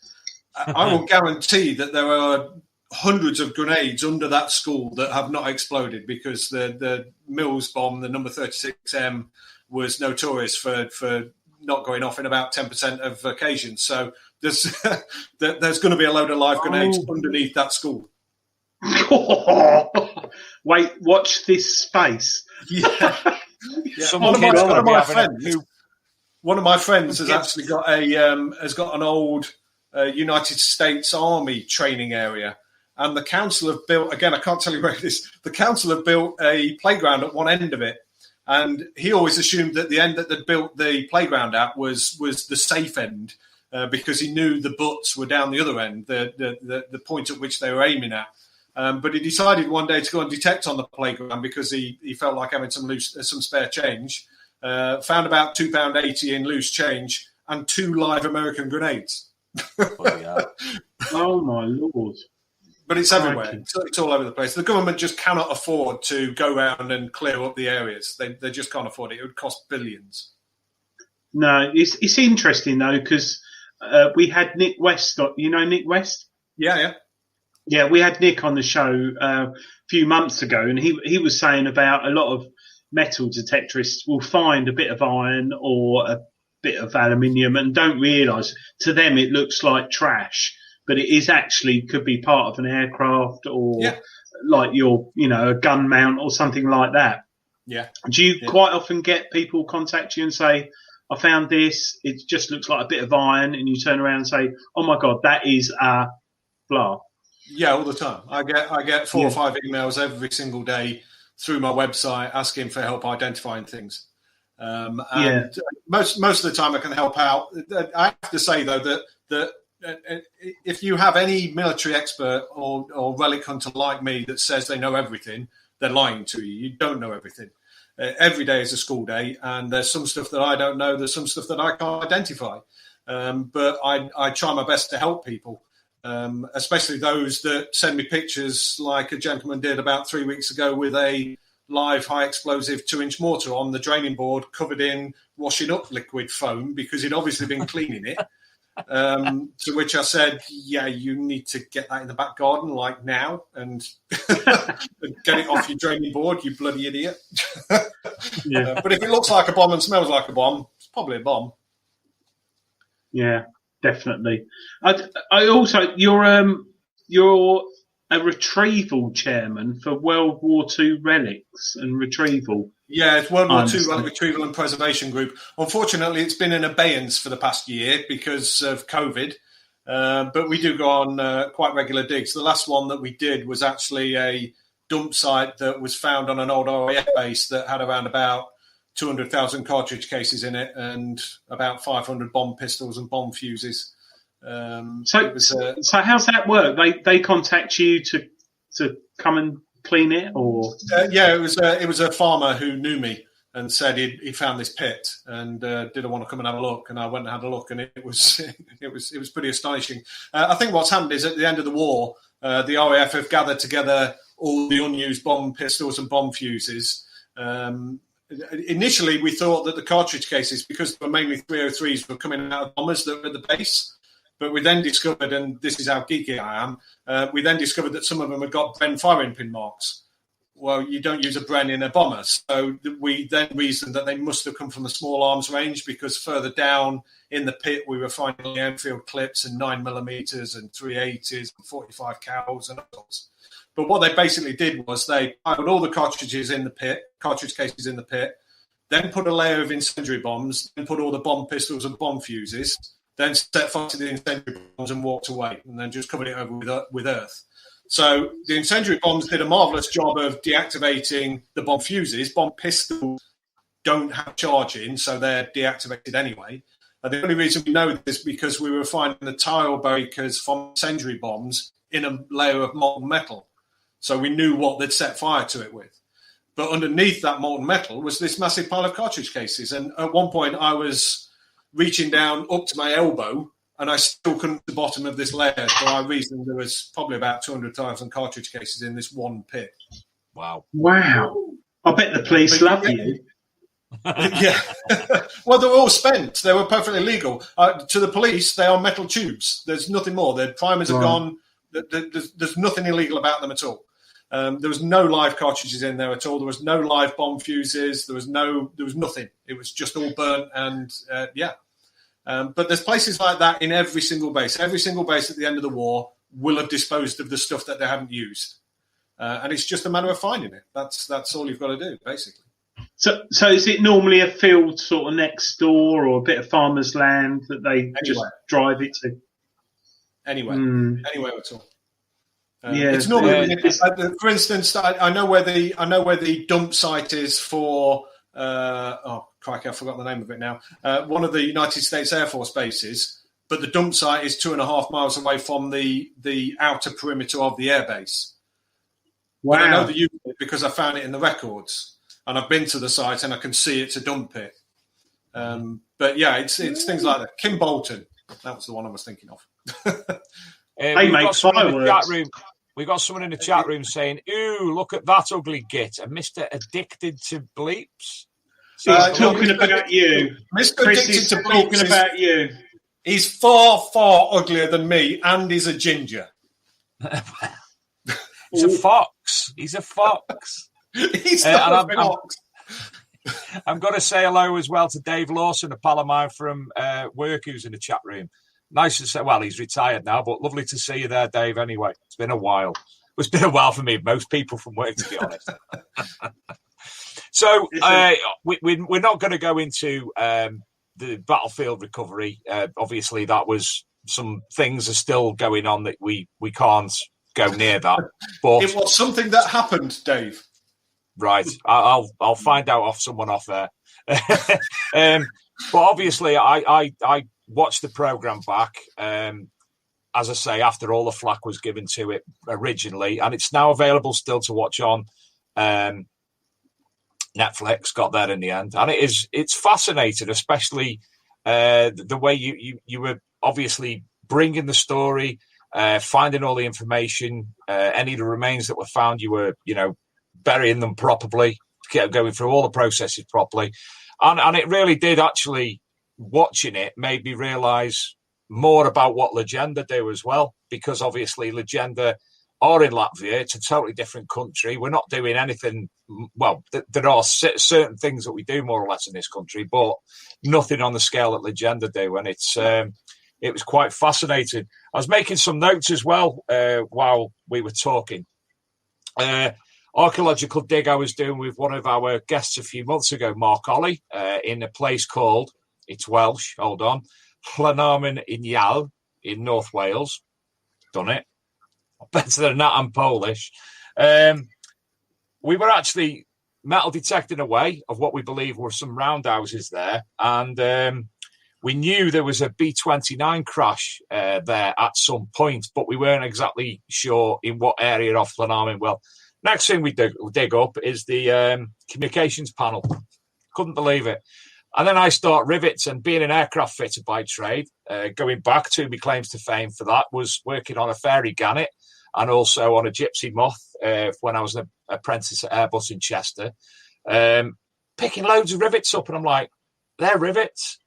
[SPEAKER 6] I will guarantee that there are hundreds of grenades under that school that have not exploded because the Mills bomb, the number 36M, was notorious for not going off in about 10% of occasions. So there's going to be a load of live grenades underneath that school.
[SPEAKER 2] Wait, watch this space.
[SPEAKER 6] Yeah.
[SPEAKER 1] One
[SPEAKER 6] of my friends has actually got an old United States Army training area, and the council have built, again, I can't tell you where it is, the council have built a playground at one end of it, and he always assumed that the end that they'd built the playground at was the safe end, because he knew the butts were down the other end, the point at which they were aiming at. But he decided one day to go and detect on the playground because he felt like having some spare change. Found about £2.80 in loose change and 2 live American grenades.
[SPEAKER 2] Oh my Lord!
[SPEAKER 6] But it's everywhere. It's all over the place. The government just cannot afford to go around and clear up the areas. They just can't afford it. It would cost billions.
[SPEAKER 2] No, it's interesting though, because we had Nick West. You know Nick West?
[SPEAKER 6] Yeah.
[SPEAKER 2] Yeah, we had Nick on the show a few months ago, and he was saying about a lot of metal detectorists will find a bit of iron or a bit of aluminium and don't realise, to them it looks like trash, but it is actually could be part of an aircraft or like a gun mount or something like that.
[SPEAKER 6] Yeah.
[SPEAKER 2] Do you quite often get people contact you and say, I found this, it just looks like a bit of iron, and you turn around and say, oh my God, that is a blah? Yeah,
[SPEAKER 6] all the time. I get 4 or 5 emails every single day through my website asking for help identifying things. Most of the time I can help out. I have to say though that if you have any military expert or relic hunter like me that says they know everything, they're lying to you. You don't know everything. Every day is a school day, and there's some stuff that I don't know. There's some stuff that I can't identify. But I try my best to help people. Especially those that send me pictures like a gentleman did about 3 weeks ago with a live high explosive 2-inch mortar on the draining board covered in washing up liquid foam because he'd obviously been cleaning it. To which I said, yeah, you need to get that in the back garden like now and get it off your draining board, you bloody idiot. But if it looks like a bomb and smells like a bomb, it's probably a bomb.
[SPEAKER 2] Yeah. Definitely. I also you're a retrieval chairman for World War II relics and retrieval.
[SPEAKER 6] Yeah, it's World War II Relic Retrieval and Preservation Group. Unfortunately, it's been in abeyance for the past year because of COVID, but we do go on quite regular digs. The last one that we did was actually a dump site that was found on an old RAF base that had around about 200,000 cartridge cases in it and about 500 bomb pistols and bomb fuses.
[SPEAKER 2] So how's that work? They contact you to come and clean it, or?
[SPEAKER 6] It was a farmer who knew me and said he found this pit and did I want to come and have a look, and I went and had a look, and it was pretty astonishing. I think what's happened is at the end of the war, the RAF have gathered together all the unused bomb pistols and bomb fuses. Initially, we thought that the cartridge cases, because they were mainly 303s, were coming out of bombers that were at the base. But we then discovered, and this is how geeky I am, we then discovered that some of them had got Bren firing pin marks. Well, you don't use a Bren in a bomber. So we then reasoned that they must have come from the small arms range, because further down in the pit, we were finding Enfield clips and 9mm and 380s and 45 cals and others. But what they basically did was they piled all the cartridge cases in the pit, then put a layer of incendiary bombs, then put all the bomb pistols and bomb fuses, then set fire to the incendiary bombs and walked away, and then just covered it over with earth. So the incendiary bombs did a marvellous job of deactivating the bomb fuses. Bomb pistols don't have charging, so they're deactivated anyway. And the only reason we know this is because we were finding the tile breakers from incendiary bombs in a layer of molten metal. So we knew what they'd set fire to it with. But underneath that molten metal was this massive pile of cartridge cases. And at one point I was reaching down up to my elbow and I still couldn't get to the bottom of this layer. So I reasoned there was probably about 200,000 cartridge cases in this one pit.
[SPEAKER 1] Wow.
[SPEAKER 2] I bet the police love you.
[SPEAKER 6] Yeah. Well, they were all spent. They were perfectly legal. To the police, they are metal tubes. There's nothing more. The primers are gone. There's nothing illegal about them at all. There was no live cartridges in there at all. There was no live bomb fuses. There was nothing. It was just all burnt, and But there's places like that in every single base. Every single base at the end of the war will have disposed of the stuff that they haven't used. And it's just a matter of finding it. That's all you've got to do, basically.
[SPEAKER 2] So is it normally a field sort of next door or a bit of farmer's land that they just drive it to?
[SPEAKER 6] Anywhere at all.
[SPEAKER 2] Yeah,
[SPEAKER 6] it's normally. For instance, I know where the dump site is for. Crikey, I forgot the name of it now. One of the United States Air Force bases, but the dump site is 2.5 miles away from the outer perimeter of the airbase.
[SPEAKER 2] Wow!
[SPEAKER 6] But I know the unit because I found it in the records, and I've been to the site and I can see it's a dump pit. But yeah, it's things like that. Kim Bolton, that was the one I was thinking of.
[SPEAKER 2] They make fireworks.
[SPEAKER 1] We got someone in the chat room saying, "Ooh, look at that ugly git, a Mr. Addicted to Bleeps."
[SPEAKER 2] Talking about you.
[SPEAKER 6] Mr.
[SPEAKER 2] Chris
[SPEAKER 6] Addicted
[SPEAKER 2] is
[SPEAKER 6] to
[SPEAKER 2] talking
[SPEAKER 6] Bleeps
[SPEAKER 2] about you.
[SPEAKER 6] He's far, far uglier than me, and he's a ginger.
[SPEAKER 1] He's a fox. He's a fox.
[SPEAKER 6] He's not a fox.
[SPEAKER 1] I'm going to say hello as well to Dave Lawson, a pal of mine from work who's in the chat room. Nice to say, well, he's retired now, but lovely to see you there, Dave, anyway. It's been a while. It's been a while for me, most people from work, to be honest. So we're not going to go into the battlefield recovery. Obviously, that was some things are still going on that we can't go near that. But
[SPEAKER 6] it was something that happened, Dave.
[SPEAKER 1] Right. I'll find out off someone off there. But obviously, I watched the programme back, as I say, after all the flack was given to it originally, and it's now available still to watch on Netflix. Got there in the end, and it's fascinating, especially the way you were obviously bringing the story, finding all the information, any of the remains that were found, you were burying them properly, going through all the processes properly, and it really did actually. Watching it made me realise more about what Legenda do as well, because obviously Legenda are in Latvia. It's a totally different country. We're not doing anything. Well, there are certain things that we do more or less in this country, but nothing on the scale that Legenda do. And it was quite fascinating. I was making some notes as well while we were talking. Archaeological dig I was doing with one of our guests a few months ago, Mark Ollie, in a place called, it's Welsh, hold on, Llanarmon in Ial in North Wales. Done it. Better than that, I'm Polish. We were actually metal detecting away of what we believe were some roundhouses there, and we knew there was a B-29 crash there at some point, but we weren't exactly sure in what area of Llanarmon. Well, next thing we dig up is the communications panel. Couldn't believe it. And then I start rivets, and being an aircraft fitter by trade, going back to my claims to fame for that was working on a Fairy Gannet and also on a Gypsy Moth when I was an apprentice at Airbus in Chester, picking loads of rivets up. And I'm like, they're rivets.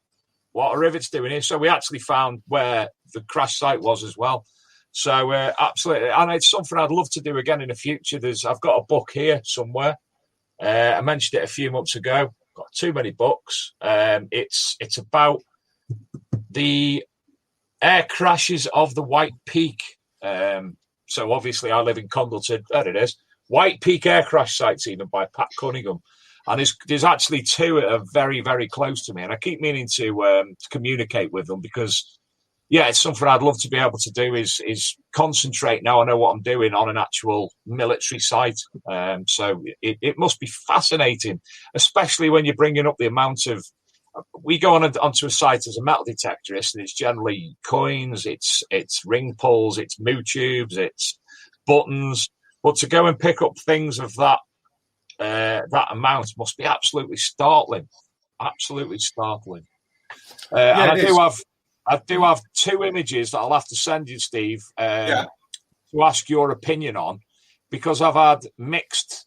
[SPEAKER 1] What are rivets doing here? So we actually found where the crash site was as well. So absolutely. And it's something I'd love to do again in the future. I've got a book here somewhere. I mentioned it a few months ago. Got too many books. It's about the air crashes of the White Peak. So obviously I live in Congleton. There it is. White Peak air crash sites, even by Pat Cunningham. And there's actually two that are very, very close to me. And I keep meaning to communicate with them because, yeah, it's something I'd love to be able to do is concentrate now I know what I'm doing on an actual military site. So it must be fascinating, especially when you're bringing up the amount of, we go onto a site as a metal detectorist, and it's generally coins, it's ring pulls, it's moo tubes, it's buttons. But to go and pick up things of that amount must be absolutely startling. Absolutely startling. And I do have two images that I'll have to send you, Steve, to ask your opinion on, because I've had mixed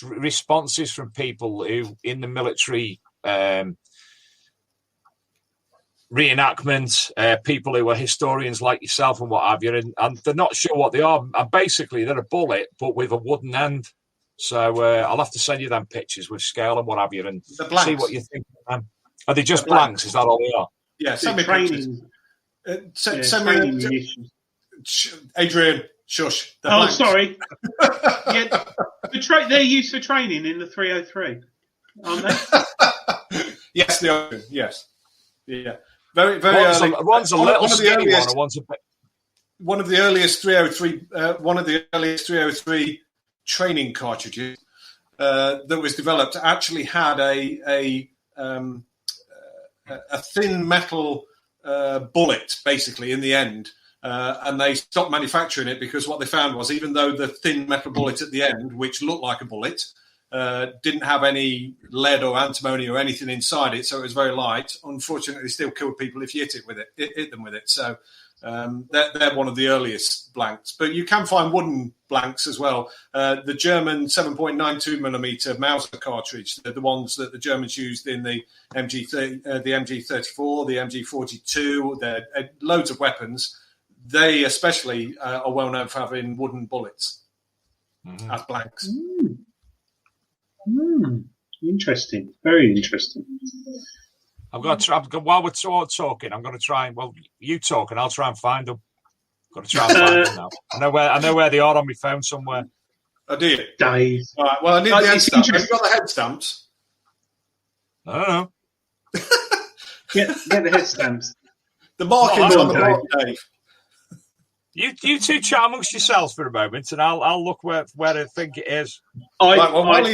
[SPEAKER 1] responses from people who, in the military reenactment, people who are historians like yourself and what have you, and they're not sure what they are. And basically, they're a bullet, but with a wooden end. So I'll have to send you them pictures with scale and what have you, and see what you think of them. Are they just blanks? Is that all they are?
[SPEAKER 6] Yeah, send me
[SPEAKER 2] training.
[SPEAKER 6] Training munitions. Adrian, shush.
[SPEAKER 2] Blanks. Sorry. Yeah, they're used for training in the 303, aren't they?
[SPEAKER 6] Yes, they are. Yes. Yeah. Very, very early.
[SPEAKER 1] One's a little skinny one, and one's a bit.
[SPEAKER 6] One of the earliest 303 training cartridges that was developed actually had a thin metal bullet, basically, in the end. And they stopped manufacturing it because what they found was, even though the thin metal bullet at the end, which looked like a bullet, didn't have any lead or antimony or anything inside it, so it was very light. Unfortunately, still killed people if you hit them with it. So they're one of the earliest blanks. But you can find wooden blanks as well. The German 7.92 millimeter Mauser cartridge, the ones that the Germans used in the MG34, the MG42, loads of weapons. They especially are well known for having wooden bullets as blanks.
[SPEAKER 2] Interesting. Very interesting.
[SPEAKER 1] I've got to try, while we're talking, I'm going to try and, well, you talk and I'll try and find them. I've got to try and find them now. I know where they are on my phone somewhere.
[SPEAKER 6] Oh, do you?
[SPEAKER 2] Dave.
[SPEAKER 6] All right, well, I need the head stamps. Have you got the head stamps?
[SPEAKER 1] I don't know.
[SPEAKER 2] Get the head stamps.
[SPEAKER 6] The markings on the board, Dave.
[SPEAKER 1] You two chat amongst yourselves for a moment, and I'll look where I think it is.
[SPEAKER 6] While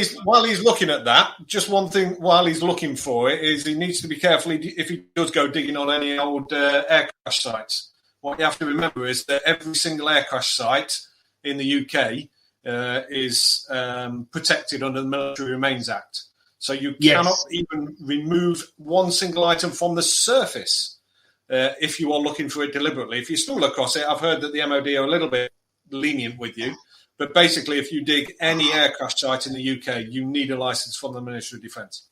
[SPEAKER 6] he's looking at that, just one thing while he's looking for it is he needs to be careful if he does go digging on any old air crash sites. What you have to remember is that every single air crash site in the UK is protected under the Military Remains Act. So you cannot even remove one single item from the surface. If you are looking for it deliberately. If you stumble across it, I've heard that the MOD are a little bit lenient with you. But basically, if you dig any aircraft site in the UK, you need a license from the Ministry of Defence.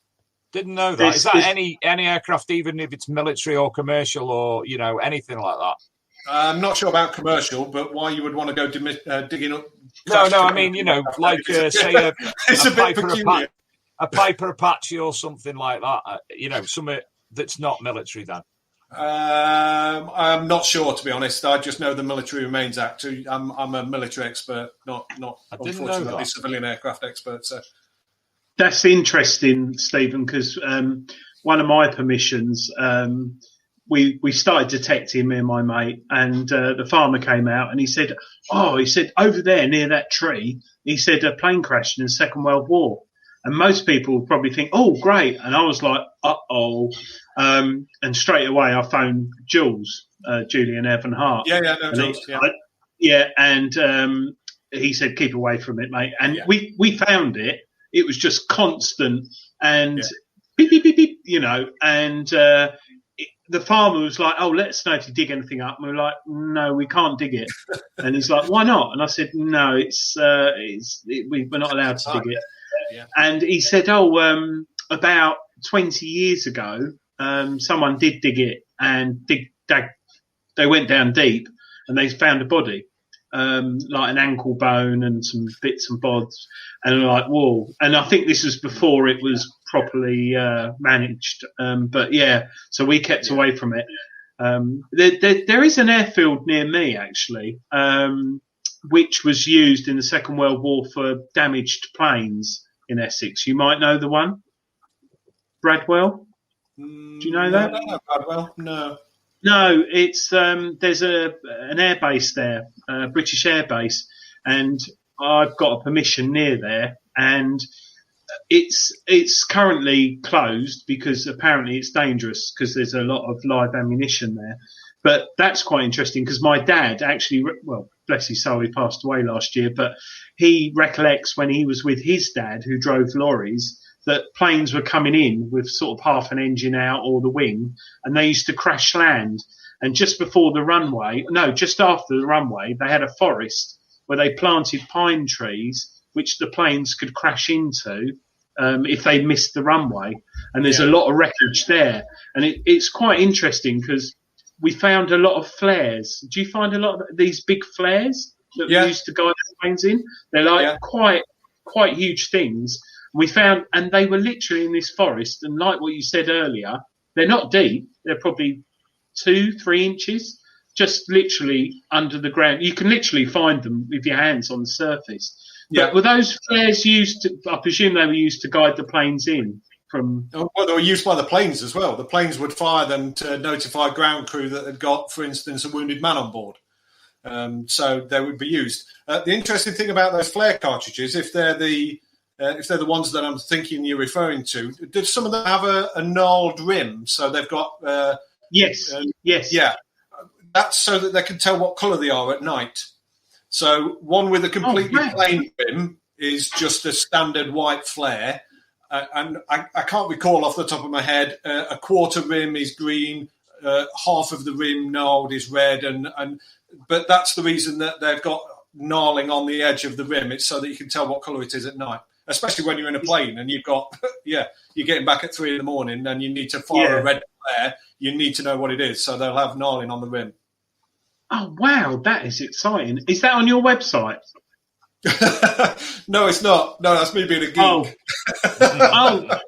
[SPEAKER 1] Didn't know that. Is that any aircraft, even if it's military or commercial or, anything like that?
[SPEAKER 6] I'm not sure about commercial, but why you would want to go digging up...
[SPEAKER 1] No, I mean, say
[SPEAKER 6] it's a bit peculiar.
[SPEAKER 1] A Piper Apache or something like that. Something that's not military then.
[SPEAKER 6] I'm not sure, to be honest. I just know the Military Remains Act. I'm a military expert, not unfortunately civilian aircraft expert. So
[SPEAKER 2] that's interesting, Stephen, because one of my permissions, we started detecting, me and my mate, and the farmer came out and he said, over there near that tree, he said a plane crashed in the Second World War. And most people probably think, oh, great. And I was like, uh-oh. And straight away I phoned Jules, Julian Evan Hart. And he said, keep away from it, mate. And we found it. It was just constant and beep, beep, beep, beep, and the farmer was like, oh, let us know if you dig anything up. And we were like, no, we can't dig it. And he's like, why not? And I said, no, we're not allowed to dig it. Yeah. And he said, about 20 years ago, someone did dig it and they went down deep and they found a body, like an ankle bone and some bits and bobs. And I'm like, whoa. And I think this was before it was properly managed. So we kept away from it. There is an airfield near me, actually, which was used in the Second World War for damaged planes in Essex. You might know the one, Bradwell. Do you know that?
[SPEAKER 6] I don't know Bradwell. No.
[SPEAKER 2] No, it's there's an air base there, British Air Base, and I've got a permission near there, and it's currently closed because apparently it's dangerous because there's a lot of live ammunition there. But that's quite interesting because my dad actually, bless his soul, he passed away last year, but he recollects when he was with his dad who drove lorries that planes were coming in with sort of half an engine out or the wing, and they used to crash land. And just after the runway, they had a forest where they planted pine trees, which the planes could crash into if they missed the runway. And there's a lot of wreckage there. And it's quite interesting because we found a lot of flares. Do you find a lot of these big flares that we used to guide the planes in? They're like quite huge things. We found, and they were literally in this forest. And like what you said earlier, They're not deep. They're probably 2-3 inches, just literally under the ground. You can literally find them with your hands on the surface.
[SPEAKER 6] Yeah.
[SPEAKER 2] But were those flares used to, I presume they were used to guide the planes in from...
[SPEAKER 6] Well, they were used by the planes as well. The planes would fire them to notify ground crew that had got, for instance, a wounded man on board. So they would be used. The interesting thing about those flare cartridges, if they're the ones that I'm thinking you're referring to, did some of them have a gnarled rim? So they've got...
[SPEAKER 2] Yes.
[SPEAKER 6] Yeah. That's so that they can tell what colour they are at night. So one with a completely plain rim is just a standard white flare. And I can't recall off the top of my head, a quarter rim is green, half of the rim gnarled is red. But that's the reason that they've got gnarling on the edge of the rim. It's so that you can tell what colour it is at night, especially when you're in a plane and you've got, you're getting back at 3 a.m. and you need to fire a red flare. You need to know what it is. So they'll have gnarling on the rim.
[SPEAKER 2] Oh, wow, that is exciting. Is that on your website?
[SPEAKER 6] No, it's not. No, that's me being a geek.
[SPEAKER 2] No, but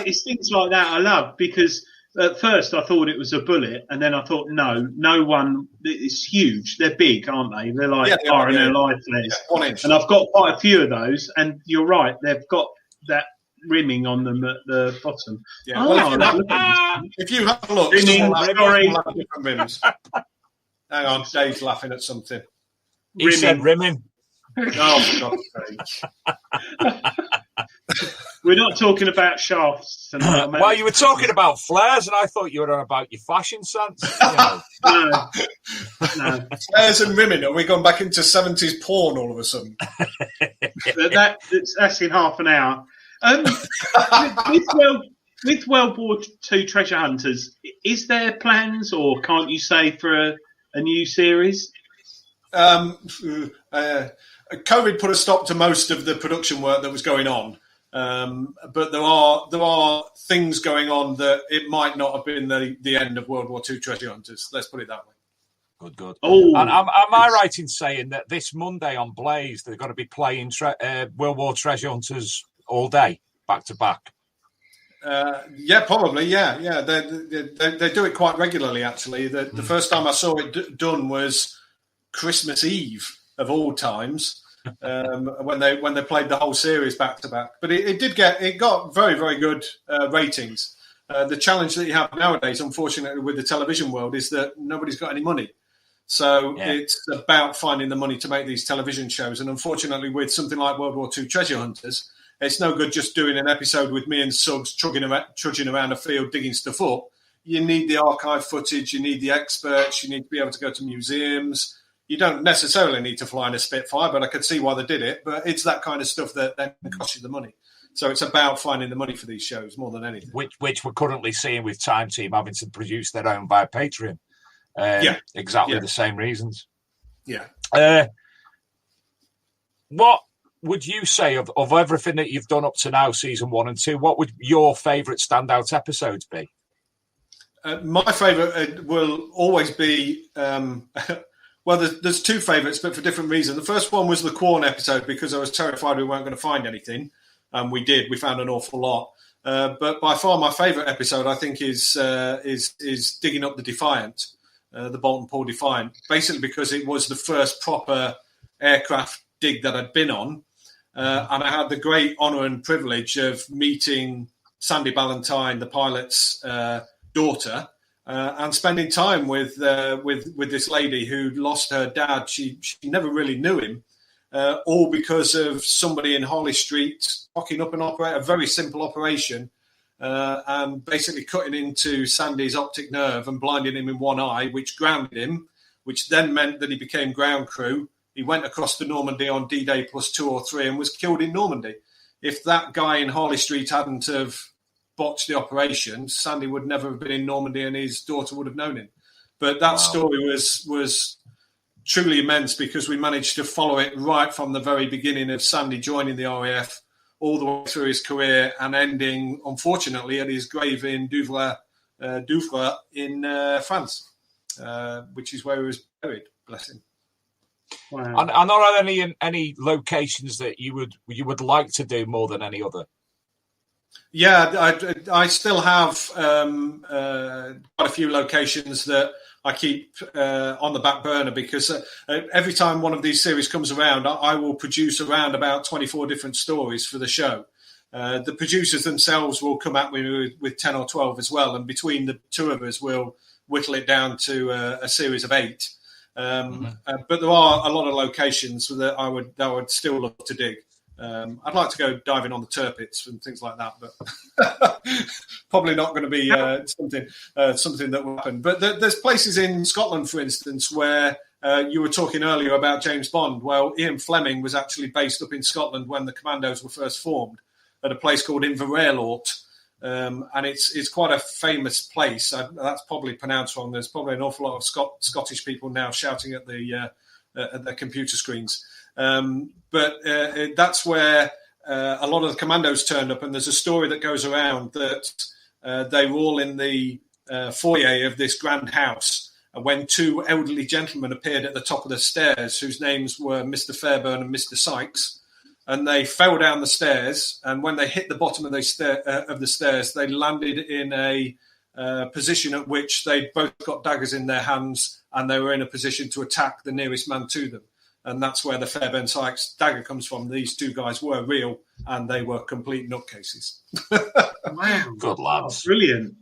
[SPEAKER 2] it's things like that I love, because at first I thought it was a bullet, and then I thought, no one, it's huge. They're big, aren't they? They're like RNLI flares.
[SPEAKER 6] Yeah, 1 inch.
[SPEAKER 2] And I've got quite a few of those, and you're right, they've got that rimming on them at the bottom.
[SPEAKER 6] Yeah. If you have a look,
[SPEAKER 2] rimming, sorry.
[SPEAKER 6] Different rims. Hang on, Dave's laughing at something.
[SPEAKER 1] He said rimming.
[SPEAKER 6] Oh, for God's sake.
[SPEAKER 2] We're not talking about shafts tonight.
[SPEAKER 1] Well, you were talking about flares, and I thought you were on about your fashion sense.
[SPEAKER 2] No.
[SPEAKER 6] Flares and rimming. Are we going back into 70s porn all of a sudden?
[SPEAKER 2] That's in half an hour. With World War II treasure hunters, is there plans, or can't you say, for a new series?
[SPEAKER 6] COVID put a stop to most of the production work that was going on, but there are things going on that it might not have been the end of World War II treasure hunters. Let's put it that way.
[SPEAKER 1] Good.
[SPEAKER 2] Oh,
[SPEAKER 1] and am I right in saying that this Monday on Blaze they're going to be playing World War treasure hunters all day, back to back?
[SPEAKER 6] Yeah, probably. Yeah. They do it quite regularly. Actually, the first time I saw it done was Christmas Eve of all times, when they played the whole series back to back. But it got very, very good ratings. The challenge that you have nowadays, unfortunately, with the television world is that nobody's got any money. So it's about finding the money to make these television shows. And unfortunately, with something like World War II Treasure Hunters, it's no good just doing an episode with me and Suggs trudging around a field digging stuff up. You need the archive footage, you need the experts, you need to be able to go to museums. You don't necessarily need to fly in a Spitfire, but I could see why they did it. But it's that kind of stuff that then costs you the money. So it's about finding the money for these shows more than anything.
[SPEAKER 1] Which we're currently seeing with Time Team having to produce their own via Patreon. Exactly the same reasons.
[SPEAKER 6] Yeah.
[SPEAKER 1] What would you say of everything that you've done up to now, season 1 and 2? What would your favourite standout episodes be?
[SPEAKER 6] My favourite will always be... well, there's 2 favourites, but for different reasons. The first one was the Quorn episode, because I was terrified we weren't going to find anything. And we did. We found an awful lot. But by far my favourite episode, I think, is digging up the Defiant, the Bolton Paul Defiant, basically because it was the first proper aircraft dig that I'd been on. And I had the great honour and privilege of meeting Sandy Ballantyne, the pilot's daughter, and spending time with this lady who lost her dad. She never really knew him, all because of somebody in Harley Street cocking up a very simple operation, and basically cutting into Sandy's optic nerve and blinding him in one eye, which grounded him, which then meant that he became ground crew. He went across to Normandy on D-Day +2 or 3 and was killed in Normandy. If that guy in Harley Street hadn't have botched the operation, Sandy would never have been in Normandy and his daughter would have known him. But that story was truly immense, because we managed to follow it right from the very beginning of Sandy joining the RAF all the way through his career and ending, unfortunately, at his grave in Douvres in France, which is where he was buried. Bless him.
[SPEAKER 2] Wow.
[SPEAKER 1] And are there any locations that you would like to do more than any other?
[SPEAKER 6] Yeah, I still have quite a few locations that I keep on the back burner because every time one of these series comes around, I will produce around about 24 different stories for the show. The producers themselves will come at me with 10 or 12 as well, and between the two of us, we'll whittle it down to a series of 8. But there are a lot of locations that I would still love to dig. I'd like to go diving on the Tirpitz and things like that, but probably not going to be something that will happen. But there's places in Scotland, for instance, where you were talking earlier about James Bond. Well, Ian Fleming was actually based up in Scotland when the Commandos were first formed at a place called Inverrailort. And it's quite a famous place. That's probably pronounced wrong. There's probably an awful lot of Scottish people now shouting at their computer screens. But that's where a lot of the Commandos turned up, and there's a story that goes around that they were all in the foyer of this grand house when 2 elderly gentlemen appeared at the top of the stairs, whose names were Mr. Fairburn and Mr. Sykes. And they fell down the stairs, and when they hit the bottom of the stairs, they landed in a position at which they both got daggers in their hands, and they were in a position to attack the nearest man to them. And that's where the Fairburn Sykes dagger comes from. These 2 guys were real, and they were complete nutcases.
[SPEAKER 2] Wow,
[SPEAKER 1] good lads,
[SPEAKER 2] brilliant,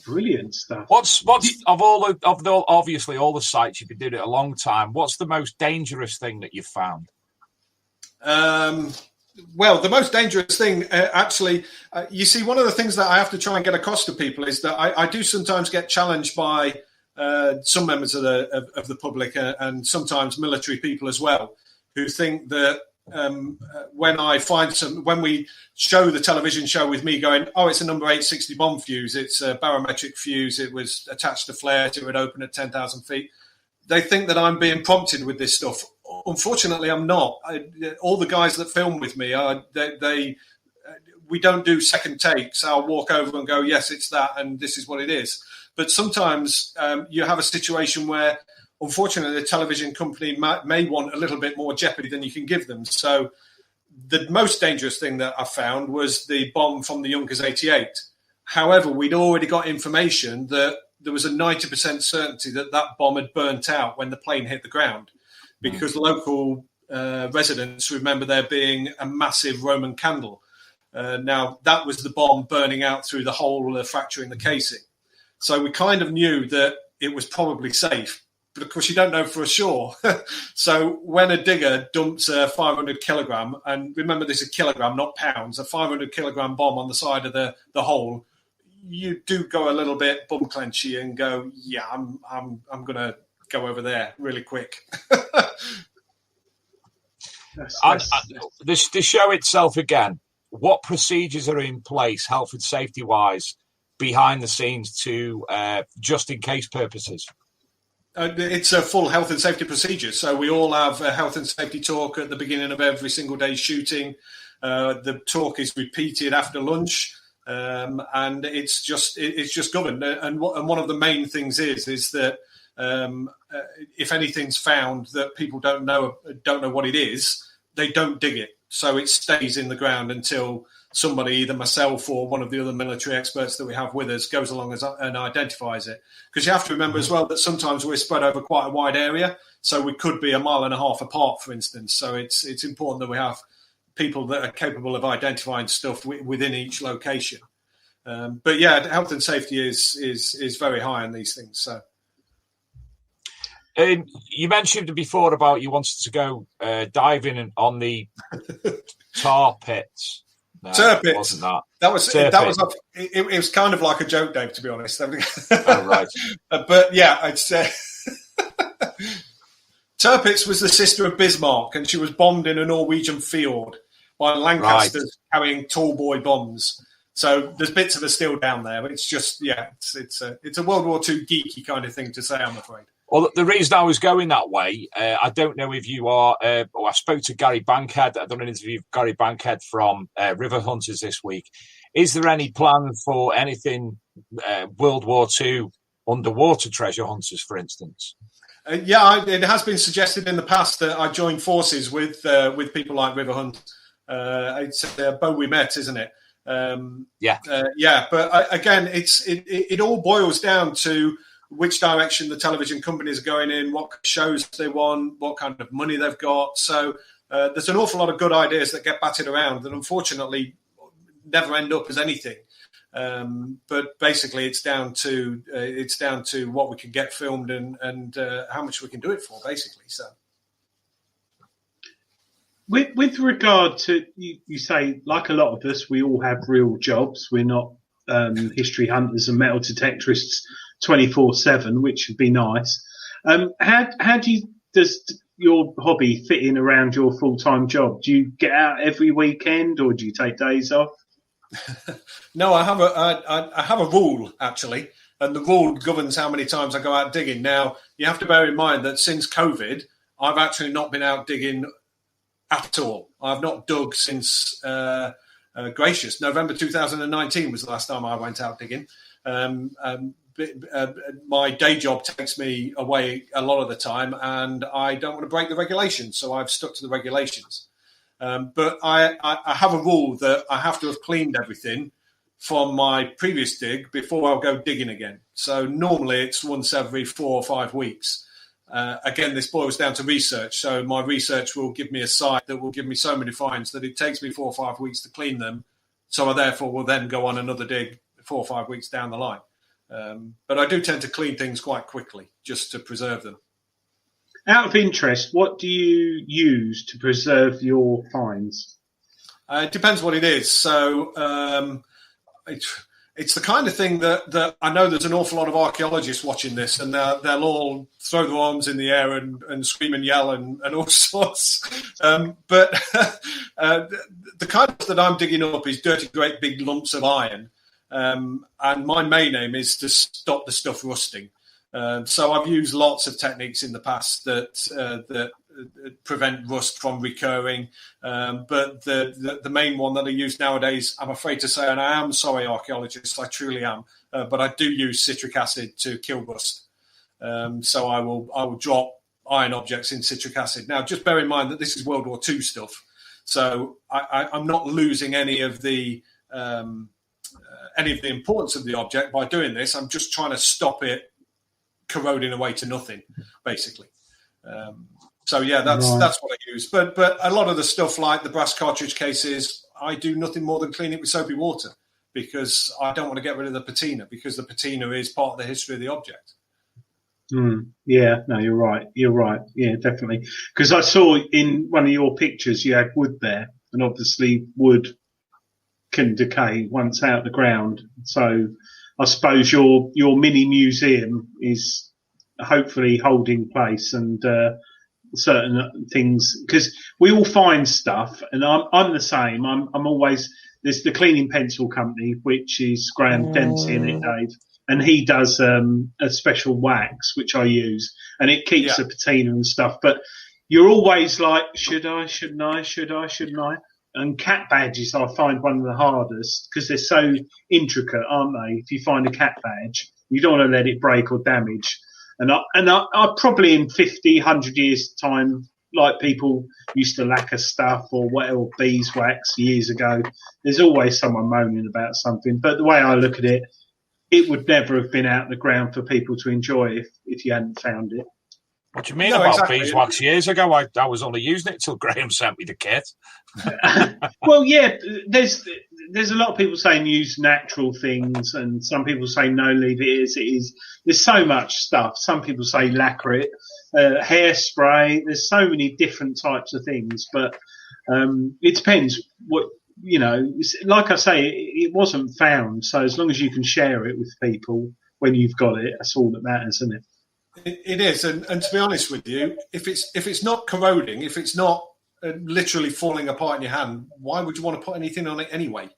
[SPEAKER 2] brilliant stuff.
[SPEAKER 1] What's of obviously all the sites you've been doing it a long time? What's the most dangerous thing that you've found?
[SPEAKER 6] Well, the most dangerous thing, actually, you see, one of the things that I have to try and get across to people is that I do sometimes get challenged by some members of the public and sometimes military people as well, who think that when we show the television show with me going, oh, it's a number 860 bomb fuse, it's a barometric fuse, it was attached to flares, it would open at 10,000 feet. They think that I'm being prompted with this stuff. Unfortunately, I'm not. All the guys that film with me, we don't do second takes. I'll walk over and go, yes, it's that, and this is what it is. But sometimes you have a situation where, unfortunately, the television company may want a little bit more jeopardy than you can give them. So the most dangerous thing that I found was the bomb from the Junkers 88. However, we'd already got information that there was a 90% certainty that bomb had burnt out when the plane hit the ground, because local residents remember there being a massive Roman candle. Now, that was the bomb burning out through the hole fracturing the casing. So we kind of knew that it was probably safe, but of course you don't know for sure. So when a digger dumps a 500 kilogram, and remember this is kilogram, not pounds, a 500 kilogram bomb on the side of the hole, you do go a little bit bum clenchy and go, yeah, I'm going to go over there really quick.
[SPEAKER 1] The show itself again, what procedures are in place, health and safety wise, behind the scenes to just in case purposes?
[SPEAKER 6] It's a full health and safety procedure. So we all have a health and safety talk at the beginning of every single day's shooting. The talk is repeated after lunch. And it's just governed. And one of the main things is that if anything's found that people don't know what it is, they don't dig it. So it stays in the ground until somebody, either myself or one of the other military experts that we have with us, goes along and identifies it. Because you have to remember as well that sometimes we're spread over quite a wide area. So we could be 1.5 miles apart, for instance. So it's important that we have people that are capable of identifying stuff within each location. But yeah, health and safety is very high on these things. So,
[SPEAKER 1] you mentioned before about you wanted to go diving on the tar pits. No,
[SPEAKER 6] Tirpitz.
[SPEAKER 1] Wasn't that?
[SPEAKER 6] It was kind of like a joke, Dave, to be honest.
[SPEAKER 1] Oh, right.
[SPEAKER 6] But yeah, I'd say Tirpitz was the sister of Bismarck, and she was bombed in a Norwegian field by Lancasters carrying tall boy bombs. So there's bits of her still down there, but it's just, yeah, it's a World War II geeky kind of thing to say, I'm afraid.
[SPEAKER 1] Well, the reason I was going that way, I don't know if you are, I spoke to Gary Bankhead. I've done an interview with Gary Bankhead from River Hunters this week. Is there any plan for anything World War II underwater treasure hunters, for instance?
[SPEAKER 6] It has been suggested in the past that I join forces with people like River Hunt. It's Bowie Met, isn't it? But again, it all boils down to which direction the television companies are going in, what shows they want, what kind of money they've got. So there's an awful lot of good ideas that get batted around that unfortunately never end up as anything. But basically, it's down to what we can get filmed and how much we can do it for, basically. So,
[SPEAKER 2] with regard to you say, like a lot of us, we all have real jobs. We're not history hunters and metal detectorists 24/7, which would be nice. Does your hobby fit in around your full-time job? Do you get out every weekend, or do you take days off?
[SPEAKER 6] No, I have a rule, actually, and the rule governs how many times I go out digging. Now, you have to bear in mind that since COVID, I've actually not been out digging at all. I've not dug since gracious November 2019 was the last time I went out digging. My day job takes me away a lot of the time, and I don't want to break the regulations, so I've stuck to the regulations. But I have a rule that I have to have cleaned everything from my previous dig before I'll go digging again. So normally it's once every 4 or 5 weeks. Again, this boils down to research. So my research will give me a site that will give me so many finds that it takes me 4 or 5 weeks to clean them. So I therefore will then go on another dig 4 or 5 weeks down the line. But I do tend to clean things quite quickly just to preserve them.
[SPEAKER 2] Out of interest, what do you use to preserve your finds?
[SPEAKER 6] It depends what it is. So it's the kind of thing that I know there's an awful lot of archaeologists watching this, and they'll all throw their arms in the air and scream and yell and all sorts. But the kind of that I'm digging up is dirty, great big lumps of iron. And my main aim is to stop the stuff rusting. So I've used lots of techniques in the past that prevent rust from recurring. But the main one that I use nowadays, I'm afraid to say, and I am sorry, archaeologists, I truly am, but I do use citric acid to kill rust. So I will drop iron objects in citric acid. Now, just bear in mind that this is World War II stuff. So I'm not losing any of the importance of the object by doing this. I'm just trying to stop it corroding away to nothing, basically. That's what I use. But a lot of the stuff like the brass cartridge cases, I do nothing more than clean it with soapy water because I don't want to get rid of the patina because the patina is part of the history of the object.
[SPEAKER 2] Yeah, no, you're right. Yeah, definitely. Because I saw in one of your pictures you had wood there, and obviously wood can decay once out of the ground. So I suppose your mini museum is hopefully holding place and certain things, because we all find stuff, and I'm the same. I'm always, there's the cleaning pencil company, which is Graham Dempsey in it, Dave, and he does a special wax which I use, and it keeps the patina and stuff. But you're always like, should I? And cat badges, I find one of the hardest because they're so intricate, aren't they? If you find a cat badge, you don't want to let it break or damage. And I probably in 50, 100 years' time, like people used to lacquer stuff or whatever, beeswax years ago, there's always someone moaning about something. But the way I look at it, it would never have been out of the ground for people to enjoy if you hadn't found it.
[SPEAKER 1] What do you mean about beeswax years ago? I was only using it till Graham sent me the kit.
[SPEAKER 2] Well, yeah, there's a lot of people saying use natural things, and some people say no, leave it as it is. There's so much stuff. Some people say lacquer it, hairspray. There's so many different types of things, but it depends what, you know. Like I say, it wasn't found, so as long as you can share it with people when you've got it, that's all that matters, isn't it?
[SPEAKER 6] It is, and to be honest with you, if it's not corroding, if it's not literally falling apart in your hand, why would you want to put anything on it anyway?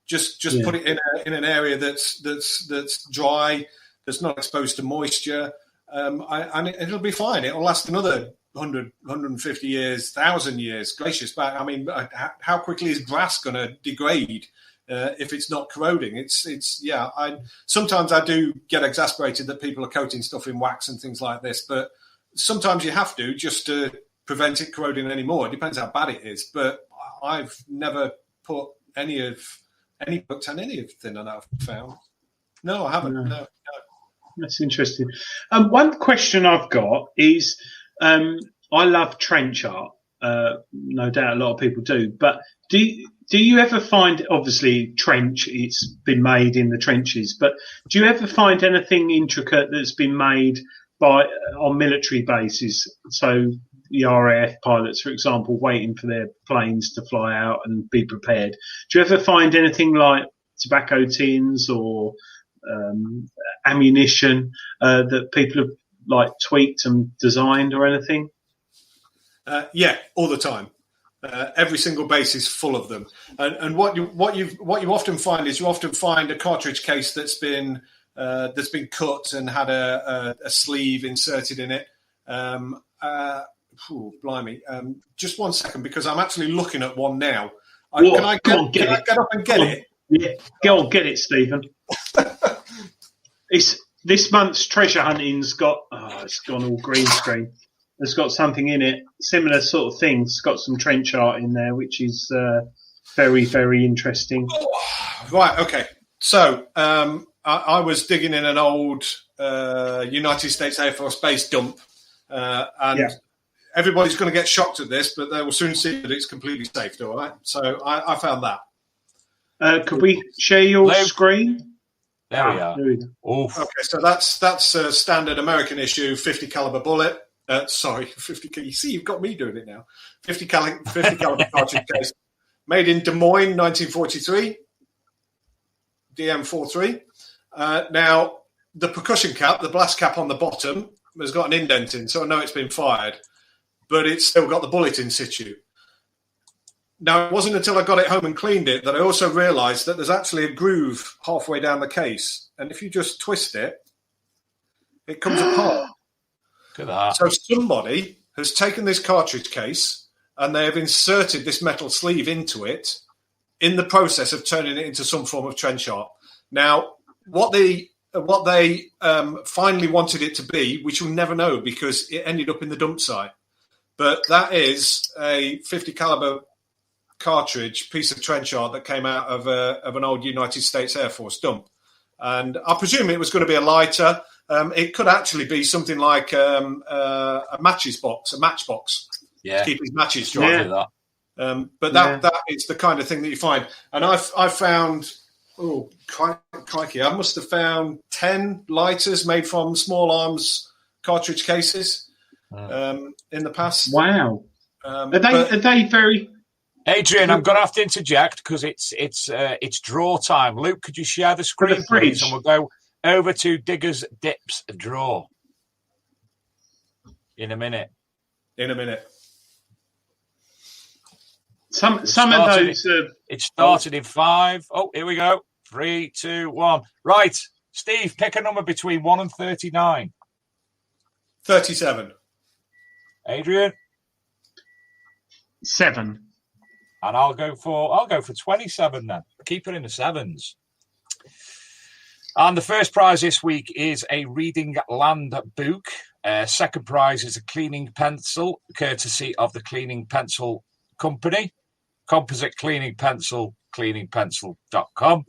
[SPEAKER 6] Just put it in an area that's dry, that's not exposed to moisture, and it'll be fine. It'll last another 100, 150 years, 1,000 years. Gracious, but I mean, how quickly is brass going to degrade? If it's not corroding, sometimes I do get exasperated that people are coating stuff in wax and things like this, but sometimes you have to just to prevent it corroding anymore. It depends how bad it is, but I've never put any of any books on anything that I've found. No, I haven't. No.
[SPEAKER 2] That's interesting. One question I've got is, I love trench art. No doubt a lot of people do. But do you ever find, obviously, trench, it's been made in the trenches, but do you ever find anything intricate that's been made on military bases? So the RAF pilots, for example, waiting for their planes to fly out and be prepared. Do you ever find anything like tobacco tins or ammunition that people have like tweaked and designed or anything?
[SPEAKER 6] Yeah, all the time. Every single base is full of them. And what you often find is a cartridge case that's been cut and had a sleeve inserted in it. Blimey! Just 1 second, because I'm actually looking at one now. Can I get up and get it?
[SPEAKER 2] Yeah, go on, get it, Stephen. This month's treasure hunting's got. It's gone all green screen. It's got something in it, similar sort of thing. It's got some trench art in there, which is very, very interesting.
[SPEAKER 6] Right, okay. So I was digging in an old United States Air Force base dump, and everybody's going to get shocked at this, but they will soon see that it's completely safe, all right? So I found that.
[SPEAKER 2] Could we share your screen?
[SPEAKER 1] There we are.
[SPEAKER 6] Okay, so that's a standard American issue 50 caliber bullet. 50. You see, you've got me doing it now. 50 caliber cartridge case, made in Des Moines, 1943. DM43. Now, the percussion cap, the blast cap on the bottom, has got an indent in, so I know it's been fired, but it's still got the bullet in situ. Now, it wasn't until I got it home and cleaned it that I also realised that there's actually a groove halfway down the case, and if you just twist it, it comes apart.
[SPEAKER 1] Look at that.
[SPEAKER 6] So somebody has taken this cartridge case and they have inserted this metal sleeve into it in the process of turning it into some form of trench art. Now, what they finally wanted it to be, which we'll never know because it ended up in the dump site. But that is a 50 caliber cartridge piece of trench art that came out of an old United States Air Force dump. And I presume it was going to be a lighter. It could actually be something like a matchbox to keep his matches dry.
[SPEAKER 1] Yeah.
[SPEAKER 6] But that is the kind of thing that you find. And I found, crikey, I must have found 10 lighters made from small arms cartridge cases in the past.
[SPEAKER 2] Wow. Are they very...
[SPEAKER 1] Adrian, I'm going to have to interject because it's draw time. Luke, could you share the screen, please? And we'll go over to Digger's Dips draw in a minute.
[SPEAKER 2] Some of those.
[SPEAKER 1] It started in 5. Oh, here we go. 3, 2, 1. Right, Steve, pick a number between 1 and 39.
[SPEAKER 6] 37.
[SPEAKER 1] Adrian,
[SPEAKER 2] 7.
[SPEAKER 1] and I'll go for 27 then. Keep it in the 7s. And the first prize this week is a Reading Land book. Second prize is a cleaning pencil, courtesy of the Cleaning Pencil Company. Composite cleaning pencil, cleaningpencil.com.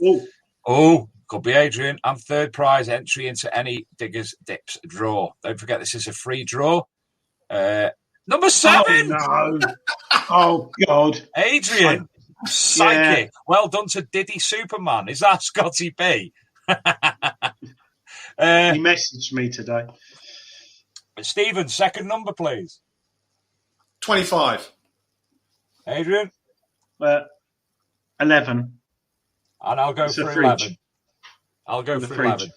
[SPEAKER 1] Could be Adrian. And third prize, entry into any Diggers Dips draw. Don't forget, this is a free draw. Number 7.
[SPEAKER 2] Oh, no. Oh, God.
[SPEAKER 1] Adrian, psychic. Yeah. Well done to Diddy Superman. Is that Scotty B?
[SPEAKER 2] He messaged me today.
[SPEAKER 1] Stephen, second number, please.
[SPEAKER 6] 25.
[SPEAKER 1] Adrian?
[SPEAKER 2] 11.
[SPEAKER 1] And I'll go for 11. I'll go for 11.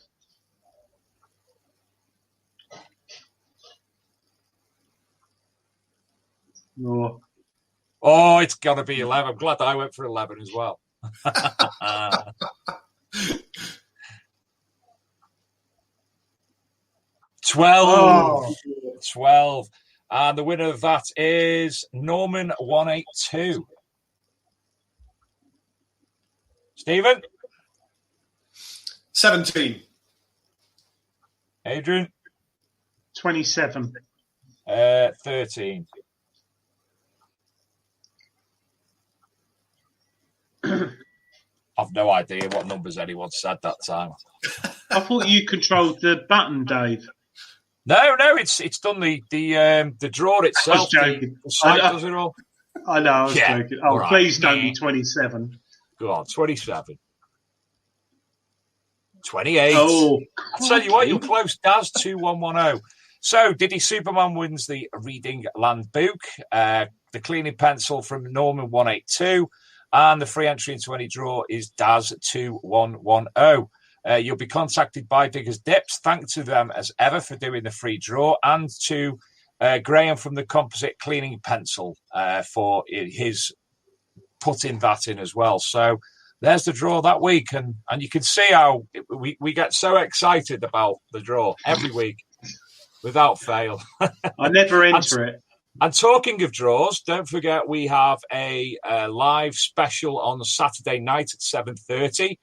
[SPEAKER 1] Oh, it's got to be 11. I'm glad I went for 11 as well. 12. 12. And the winner of that is Norman 182. Stephen?
[SPEAKER 6] 17.
[SPEAKER 1] Adrian?
[SPEAKER 2] 27.
[SPEAKER 1] 13. I've no idea what numbers anyone said that time.
[SPEAKER 2] I thought you controlled the button, Dave.
[SPEAKER 1] No, it's done the draw itself.
[SPEAKER 2] I was joking.
[SPEAKER 1] The site does it all.
[SPEAKER 2] I know, I was joking. Oh,
[SPEAKER 1] right.
[SPEAKER 2] Please don't be 27.
[SPEAKER 1] Go on, 27. 28.
[SPEAKER 2] Oh,
[SPEAKER 1] I tell you what, you're close, Daz, 2110. So, Diddy Superman wins the Reading Land Book, the cleaning pencil from Norman 182, and the free entry into any draw is Daz 2110. You'll be contacted by Diggers Dips. Thanks to them as ever for doing the free draw, and to Graham from the Composite Cleaning Pencil for his putting that in as well. So there's the draw that week, and you can see how we get so excited about the draw every week without fail.
[SPEAKER 2] I never enter it.
[SPEAKER 1] And talking of draws, don't forget we have a live special on Saturday night at 7:30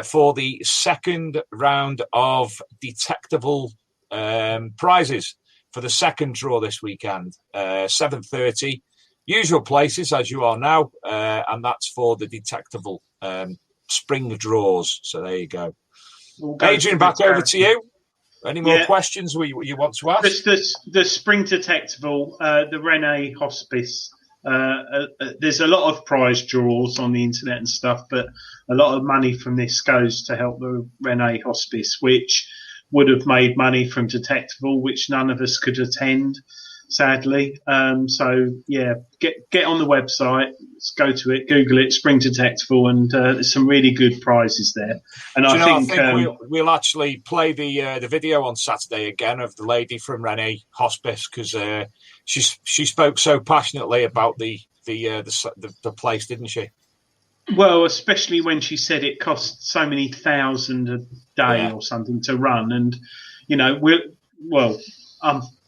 [SPEAKER 1] for the second round of detectable prizes for the second draw this weekend. 7:30, usual places as you are now, and that's for the detectable spring draws. So there you go. Adrian, back over to you. Any more questions you want to ask?
[SPEAKER 2] The spring detectable, the Rene Hospice. There's a lot of prize draws on the internet and stuff, but a lot of money from this goes to help the Rene Hospice, which would have made money from detectable, which none of us could attend, sadly. So get on the website, go to it, Google it, spring detectable, and there's some really good prizes there. And I think
[SPEAKER 1] we'll actually play the video on Saturday again of the lady from Rene Hospice, because she spoke so passionately about the place, didn't she?
[SPEAKER 2] Well, especially when she said it cost so many thousand a day or something to run, and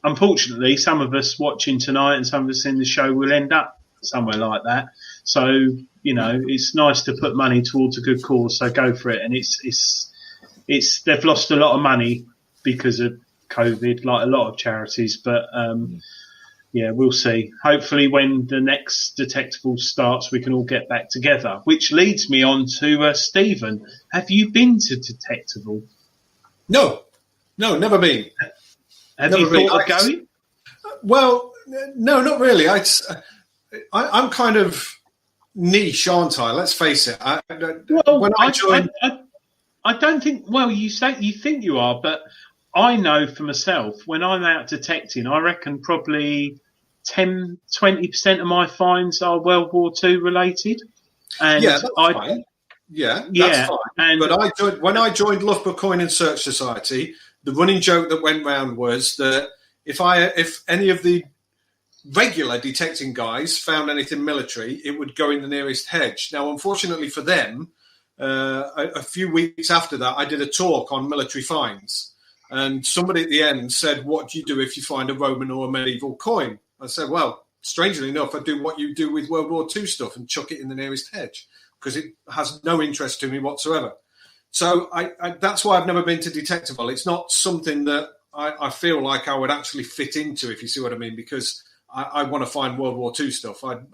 [SPEAKER 2] unfortunately, some of us watching tonight and some of us in the show will end up somewhere like that. So it's nice to put money towards a good cause. So go for it. And it's they've lost a lot of money because of COVID, like a lot of charities, but. We'll see. Hopefully when the next detectable starts, we can all get back together, which leads me on to Stephen. Have you been to detectable?
[SPEAKER 6] No, never been.
[SPEAKER 2] Have you thought of going?
[SPEAKER 6] Well, no, not really. I'm kind of niche, aren't I? Let's face it. I don't think, you say you think you are, but I know for myself, when I'm out detecting, I reckon probably 10-20% of my finds are World War II related. And that's fine. That's fine. But when I joined Loughborough Coin and Search Society, the running joke that went round was that if any of the regular detecting guys found anything military, it would go in the nearest hedge. Now, unfortunately for them, a few weeks after that, I did a talk on military finds. And somebody at the end said, what do you do if you find a Roman or a medieval coin? I said, well, strangely enough, I do what you do with World War II stuff and chuck it in the nearest hedge because it has no interest to me whatsoever. So that's why I've never been to detectable. It's not something that I feel like I would actually fit into, if you see what I mean, because I want to find World War II stuff. I'm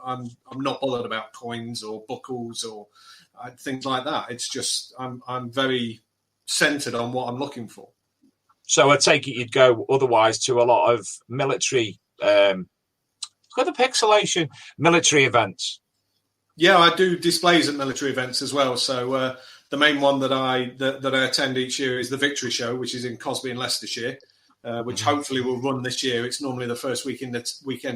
[SPEAKER 6] not bothered about coins or buckles or things like that. It's just I'm very centred on what I'm looking for.
[SPEAKER 1] So I take it you'd go otherwise to a lot of military, got the pixelation, military events.
[SPEAKER 6] Yeah, I do displays at military events as well. So the main one that I attend each year is the Victory Show, which is in Cosby in Leicestershire, which hopefully will run this year. It's normally the first weekend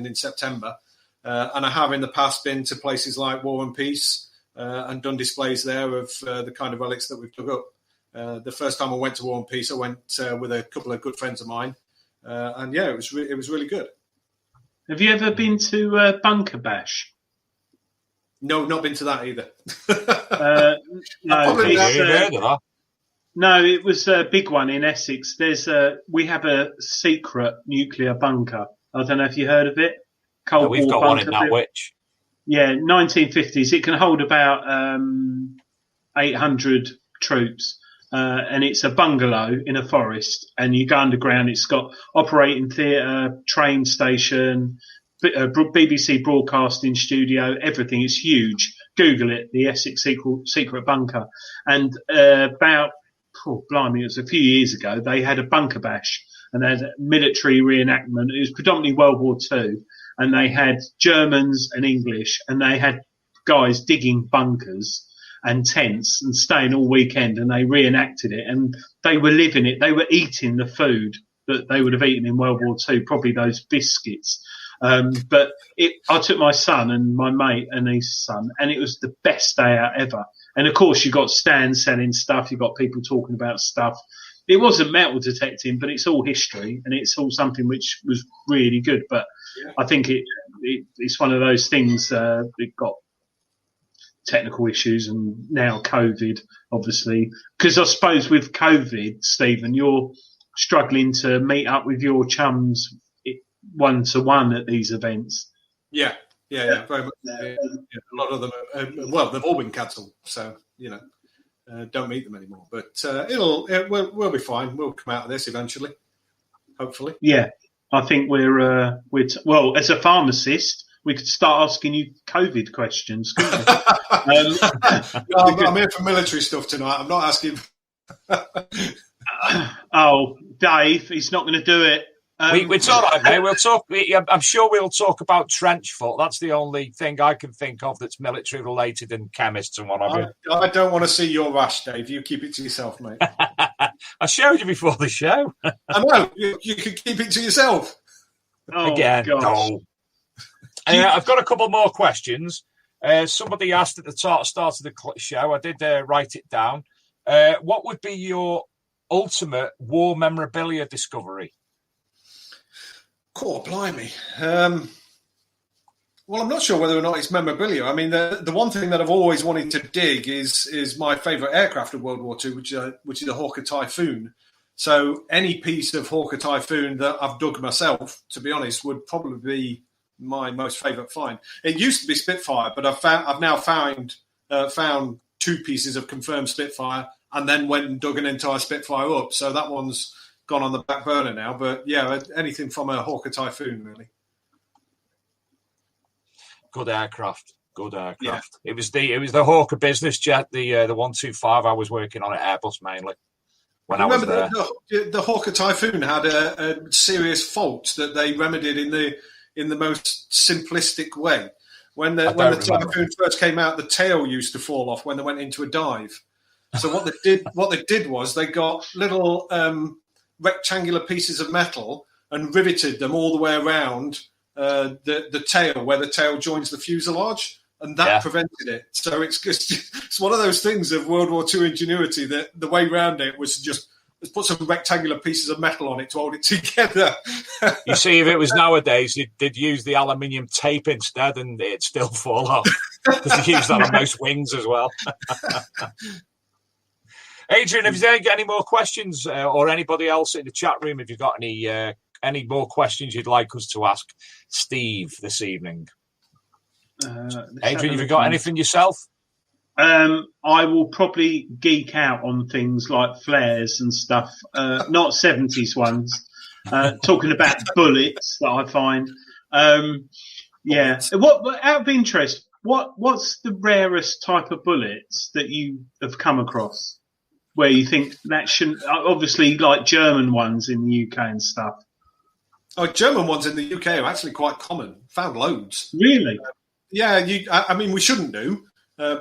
[SPEAKER 6] in September. And I have in the past been to places like War and Peace and done displays there of the kind of relics that we've dug up. The first time I went to War and Peace, I went with a couple of good friends of mine, and it was really good.
[SPEAKER 2] Have you ever been to Bunker Bash?
[SPEAKER 6] No, not been to that either.
[SPEAKER 2] No, it was a big one in Essex. We have a secret nuclear bunker. I don't know if you heard of it.
[SPEAKER 1] We've got one in Norwich.
[SPEAKER 2] Yeah, 1950s. It can hold about 800 troops. And it's a bungalow in a forest, and you go underground. It's got operating theatre, train station, BBC broadcasting studio, everything. It's huge. Google it, the Essex secret bunker. And about, blimey, it was a few years ago, they had a bunker bash and they had a military reenactment. It was predominantly World War II, and they had Germans and English, and they had guys digging bunkers and tents and staying all weekend, and they reenacted it, and they were living it. They were eating the food that they would have eaten in World War II, probably those biscuits. But I took my son and my mate and his son, and it was the best day out ever. And of course, you got stands selling stuff. You got people talking about stuff. It wasn't metal detecting, but it's all history, and it's all something which was really good. But I think it's one of those things. It got technical issues, and now COVID, obviously, because I suppose with COVID, Stephen, you're struggling to meet up with your chums one-to-one at these events.
[SPEAKER 6] Yeah, very much. A lot of them, they've all been cancelled, so don't meet them anymore. But we'll be fine. We'll come out of this eventually, hopefully.
[SPEAKER 2] Yeah, I think we're well. As a pharmacist, we could start asking you COVID questions, couldn't we?
[SPEAKER 6] I'm here for military stuff tonight. I'm not asking.
[SPEAKER 2] Oh, Dave, he's not going to do it.
[SPEAKER 1] It's all right, mate. We'll talk. I'm sure we'll talk about trench foot. That's the only thing I can think of that's military related and chemists and what have you.
[SPEAKER 6] I don't want to see your rash, Dave. You keep it to yourself, mate.
[SPEAKER 1] I showed you before the show.
[SPEAKER 6] I know. You could keep it to yourself.
[SPEAKER 2] Oh,
[SPEAKER 1] again,
[SPEAKER 2] gosh.
[SPEAKER 1] no. I've got a couple more questions. Somebody asked at the start of the show. I did write it down. What would be your ultimate war memorabilia discovery?
[SPEAKER 6] Cool, blimey. Well, I'm not sure whether or not it's memorabilia. I mean, the one thing that I've always wanted to dig is my favourite aircraft of World War II, which is a Hawker Typhoon. So any piece of Hawker Typhoon that I've dug myself, to be honest, would probably be my most favourite find. It used to be Spitfire, but I've now found two pieces of confirmed Spitfire, and then went and dug an entire Spitfire up. So that one's gone on the back burner now. But yeah, anything from a Hawker Typhoon, really.
[SPEAKER 1] Good aircraft.
[SPEAKER 6] Yeah.
[SPEAKER 1] It was the Hawker business jet, the 125. I was working on at Airbus mainly when I was there.
[SPEAKER 6] The Hawker Typhoon had a serious fault that they remedied in the most simplistic way. When the Typhoon first came out, the tail used to fall off when they went into a dive. So what they did was they got little rectangular pieces of metal and riveted them all the way around the tail, where the tail joins the fuselage, and that prevented it. So it's one of those things of World War II ingenuity that the way around it was just let's put some rectangular pieces of metal on it to hold it together.
[SPEAKER 1] You see, if it was nowadays, they'd use the aluminium tape instead, and it'd still fall off because they use that on most wings as well. Adrian, have you got any more questions, or anybody else in the chat room? Have you got any more questions you'd like us to ask Steve this evening? Adrian, have you got anything yourself?
[SPEAKER 2] I will probably geek out on things like flares and stuff, not 70s ones. Talking about bullets that I find. What out of interest, what's the rarest type of bullets that you have come across? Where you think that shouldn't, obviously, like German ones in the UK and stuff.
[SPEAKER 6] Oh, German ones in the UK are actually quite common. Found loads.
[SPEAKER 2] Really?
[SPEAKER 6] I mean, we shouldn't do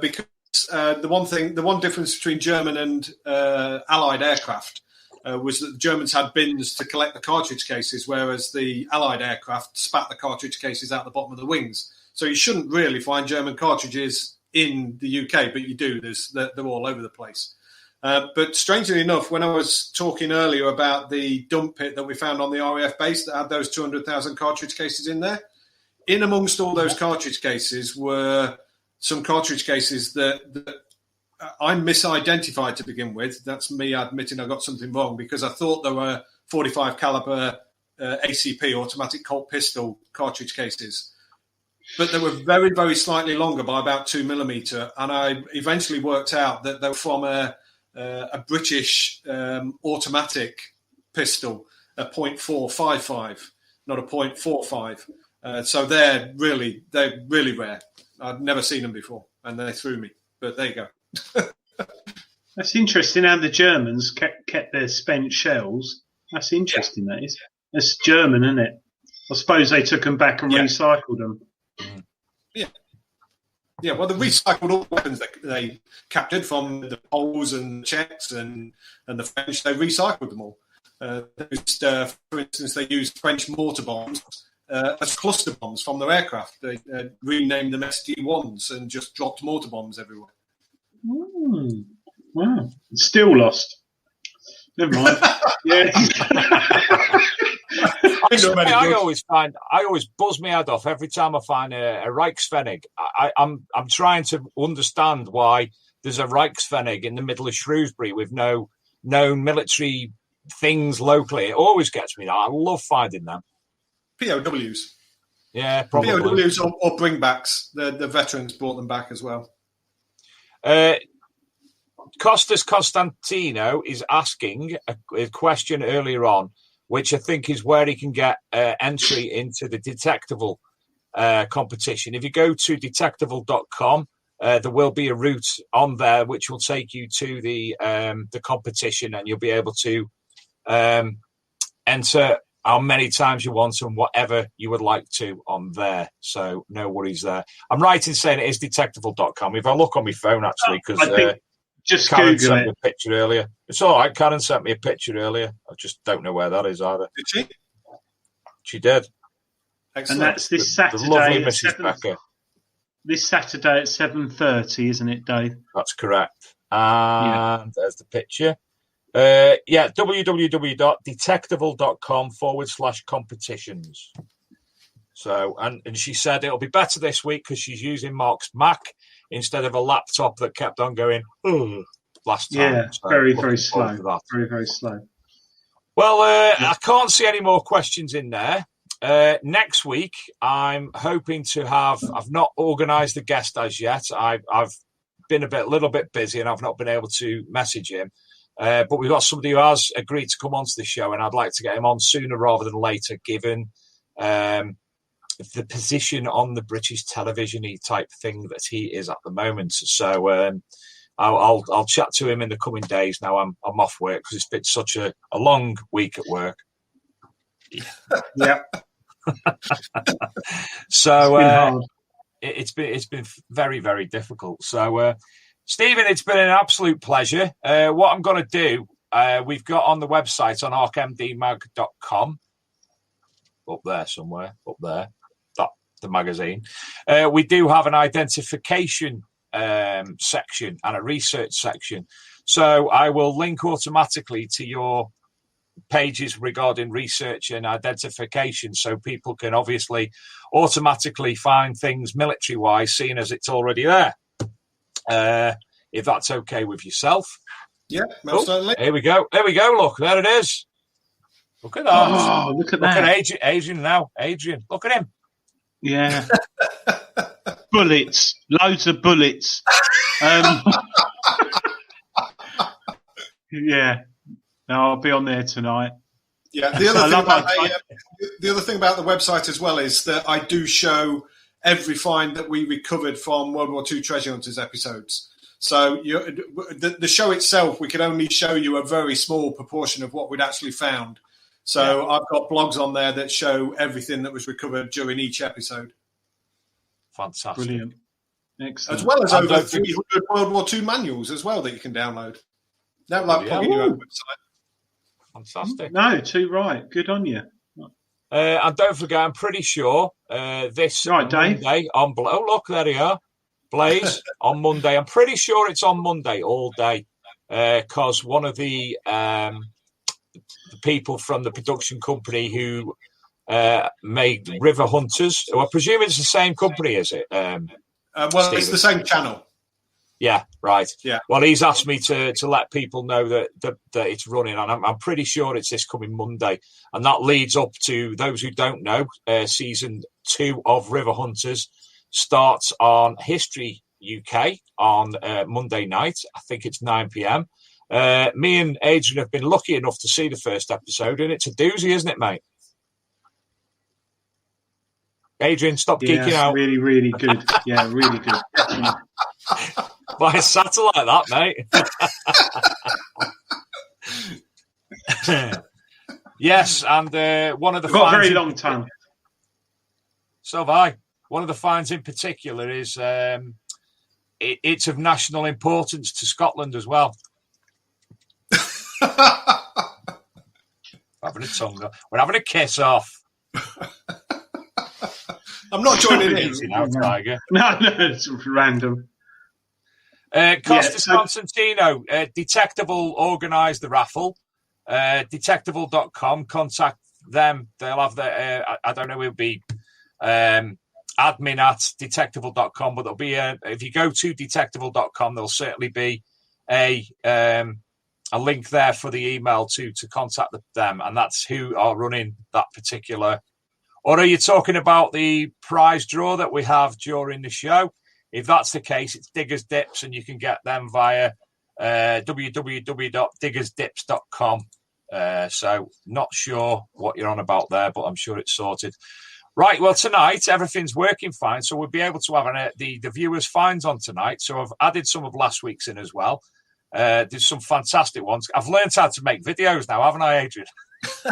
[SPEAKER 6] because the one difference between German and Allied aircraft was that the Germans had bins to collect the cartridge cases, whereas the Allied aircraft spat the cartridge cases out the bottom of the wings. So you shouldn't really find German cartridges in the UK, but you do. They're all over the place. But strangely enough, when I was talking earlier about the dump pit that we found on the RAF base that had those 200,000 cartridge cases in there, in amongst all those cartridge cases were some cartridge cases that I misidentified to begin with. That's me admitting I got something wrong because I thought there were 45 caliber ACP, automatic Colt pistol cartridge cases. But they were very, very slightly longer by about 2 millimeter. And I eventually worked out that they were from a British automatic pistol, a .455, not a .45. So they're really rare. I'd never seen them before, and they threw me. But there you go.
[SPEAKER 2] That's interesting how the Germans kept their spent shells. That's interesting, that is. That's German, isn't it? I suppose they took them back and recycled them.
[SPEAKER 6] Yeah. Yeah, well, they recycled all the weapons that they captured from the Poles and the Czechs and the French. They recycled them all. For instance, they used French mortar bombs as cluster bombs from their aircraft. They renamed them SG-1s and just dropped mortar bombs everywhere.
[SPEAKER 2] Wow. Still lost. Never mind. Yeah.
[SPEAKER 1] I always buzz my head off every time I find a Reichspfennig. I'm trying to understand why there's a Reichspfennig in the middle of Shrewsbury with no known military things locally. It always gets me. I love finding them.
[SPEAKER 6] POWs.
[SPEAKER 1] Yeah, probably.
[SPEAKER 6] POWs or bringbacks. The veterans brought them back as well.
[SPEAKER 1] Costas Constantino is asking a question earlier on, which I think is where he can get entry into the Detectival competition. If you go to detectival.com, there will be a route on there which will take you to the competition, and you'll be able to enter how many times you want and whatever you would like to on there. So no worries there. I'm right in saying it is detectival.com. If I look on my phone, actually, because
[SPEAKER 2] just
[SPEAKER 1] Karen
[SPEAKER 2] Google
[SPEAKER 1] sent
[SPEAKER 2] it.
[SPEAKER 1] me a picture earlier. It's all right. Karen sent me a picture earlier. I just don't know where that is either.
[SPEAKER 6] Did she?
[SPEAKER 1] She did.
[SPEAKER 6] Excellent.
[SPEAKER 2] And that's this Saturday.
[SPEAKER 1] The lovely Mrs. Becker.
[SPEAKER 2] This Saturday at 7:30, isn't it, Dave?
[SPEAKER 1] That's correct. And there's the picture. www.detectival.com/competitions. So, and she said it'll be better this week because she's using Mark's Mac instead of a laptop that kept on going last time.
[SPEAKER 2] Yeah,
[SPEAKER 1] so
[SPEAKER 2] very slow.
[SPEAKER 1] Very,
[SPEAKER 2] very slow.
[SPEAKER 1] Well, I can't see any more questions in there. Next week, I'm hoping to have. I've not organised the guest as yet. I've been a little bit busy, and I've not been able to message him. But we've got somebody who has agreed to come onto the show, and I'd like to get him on sooner rather than later, given the position on the British television-y type thing that he is at the moment. So I'll chat to him in the coming days. Now I'm off work because it's been such a long week at work.
[SPEAKER 2] Yeah.
[SPEAKER 1] So it's been very, very difficult. So Stephen, it's been an absolute pleasure. What I'm going to do, we've got on the website on arcmdmag.com, up there somewhere, the magazine. We do have an identification section and a research section. So I will link automatically to your pages regarding research and identification, so people can obviously automatically find things military-wise, seeing as it's already there. If that's okay with yourself.
[SPEAKER 6] Yeah, most certainly.
[SPEAKER 1] Here we go. Look, there it is. Look at that.
[SPEAKER 2] Oh, look at that.
[SPEAKER 1] Look at Adrian now. Adrian, look at him.
[SPEAKER 2] Yeah. Bullets. Loads of bullets. Yeah. No, I'll be on there tonight.
[SPEAKER 6] Yeah. The other thing about the website as well is that I do show every find that we recovered from World War II Treasure Hunters episodes. So the show itself, we can only show you a very small proportion of what we'd actually found. So I've got blogs on there that show everything that was recovered during each episode.
[SPEAKER 1] Fantastic.
[SPEAKER 2] Brilliant. Excellent.
[SPEAKER 6] As well as over 300 World War II manuals as well that you can download. Don't like plugging your own website.
[SPEAKER 1] Fantastic.
[SPEAKER 2] No, too right. Good on you.
[SPEAKER 1] And don't forget, I'm pretty sure this Monday
[SPEAKER 2] Dave.
[SPEAKER 1] on oh look, there you are, Blaze on Monday. I'm pretty sure it's on Monday all day because one of the people from the production company who made River Hunters, who I presume it's the same company, is it?
[SPEAKER 6] Well, it's the same channel.
[SPEAKER 1] Yeah, right.
[SPEAKER 6] Yeah.
[SPEAKER 1] Well, he's asked me to let people know that it's running, and I'm pretty sure it's this coming Monday. And that leads up to those who don't know, season 2 of River Hunters starts on History UK on Monday night. I think it's 9 p.m. Me and Adrian have been lucky enough to see the first episode, and it's a doozy, isn't it, mate? Adrian, stop geeking out.
[SPEAKER 2] Really, really good. Yeah, really good.
[SPEAKER 1] By a satellite, that, mate. Yes, and one of the
[SPEAKER 2] got a very long tongue.
[SPEAKER 1] So have I. One of the finds in particular is it's of national importance to Scotland as well. Having a tongue. We're having a kiss off.
[SPEAKER 6] I'm not joining in.
[SPEAKER 1] Now, Tiger.
[SPEAKER 2] No, it's random.
[SPEAKER 1] Costas Constantino, Detectable organised the raffle. Detectable.com, contact them. They'll have the, I don't know, it'll be admin at detectable.com, but there'll be if you go to detectable.com, there'll certainly be a link there for the email to contact them, and that's who are running that particular. Or are you talking about the prize draw that we have during the show? If that's the case, it's Diggers Dips, and you can get them via www.diggersdips.com. So not sure what you're on about there, but I'm sure it's sorted. Right, well, tonight, everything's working fine, so we'll be able to have the viewers' finds on tonight. So I've added some of last week's in as well. There's some fantastic ones. I've learned how to make videos now, haven't I, Adrian?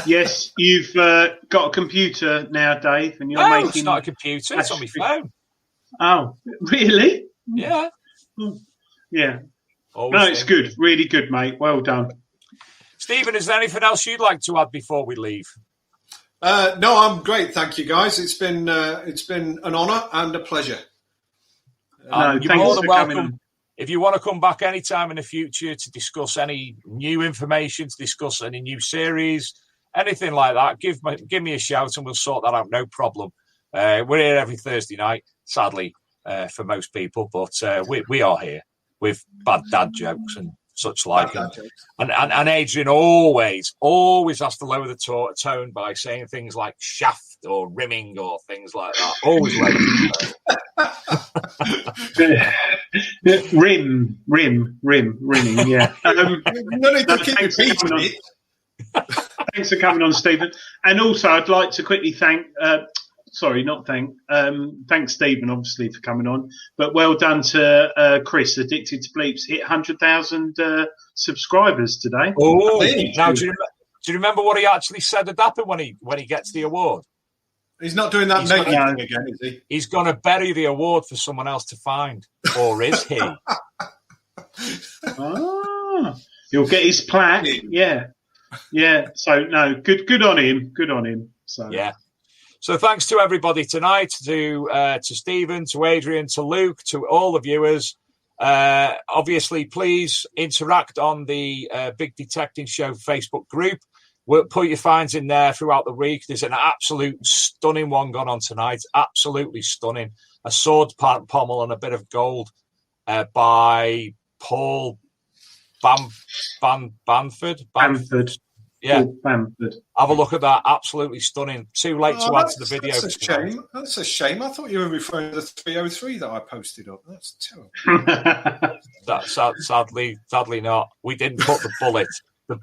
[SPEAKER 2] Yes, you've got a computer now, Dave, and you're making...
[SPEAKER 1] it's not a computer, it's on my phone.
[SPEAKER 2] Oh, really?
[SPEAKER 1] Yeah.
[SPEAKER 2] Yeah.
[SPEAKER 1] Always
[SPEAKER 2] no, it's good. Really good, mate. Well done.
[SPEAKER 1] Stephen, is there anything else you'd like to add before we leave?
[SPEAKER 6] No, I'm great. Thank you, guys. It's been an honour and a pleasure.
[SPEAKER 1] You're more than welcome. If you want to come back anytime in the future to discuss any new information, to discuss any new series, anything like that, give me a shout and we'll sort that out. No problem. We're here every Thursday night, sadly, for most people, but we are here with bad dad jokes and such like. And Adrian always has to lower the tone by saying things like shaft or rimming or things like that. Always
[SPEAKER 2] rimming, yeah. Thanks for coming on, Stephen. And also, I'd like to quickly thank thanks Stephen, obviously, for coming on. But well done to Chris, Addicted to Bleeps, hit 100,000 subscribers today.
[SPEAKER 1] Oh, now do you remember what he actually said would happen when he gets the award?
[SPEAKER 6] He's not doing that naked thing again, is he?
[SPEAKER 1] He's going to bury the award for someone else to find, or is he?
[SPEAKER 2] He'll get his plaque. Yeah. So no, good on him. Good on him. So
[SPEAKER 1] yeah. So thanks to everybody tonight, to Stephen, to Adrian, to Luke, to all the viewers. Obviously, please interact on the Big Detecting Show Facebook group. We'll put your finds in there throughout the week. There's an absolute stunning one gone on tonight. Absolutely stunning. A sword pommel and a bit of gold by Paul Bamford. Yeah.
[SPEAKER 2] Bamford.
[SPEAKER 1] Have a look at that. Absolutely stunning. Too late to add to the video.
[SPEAKER 6] That's a shame. That's a shame. I thought you were referring to the 303 that I posted up. That's terrible.
[SPEAKER 1] Sadly not. We didn't put the bullet on.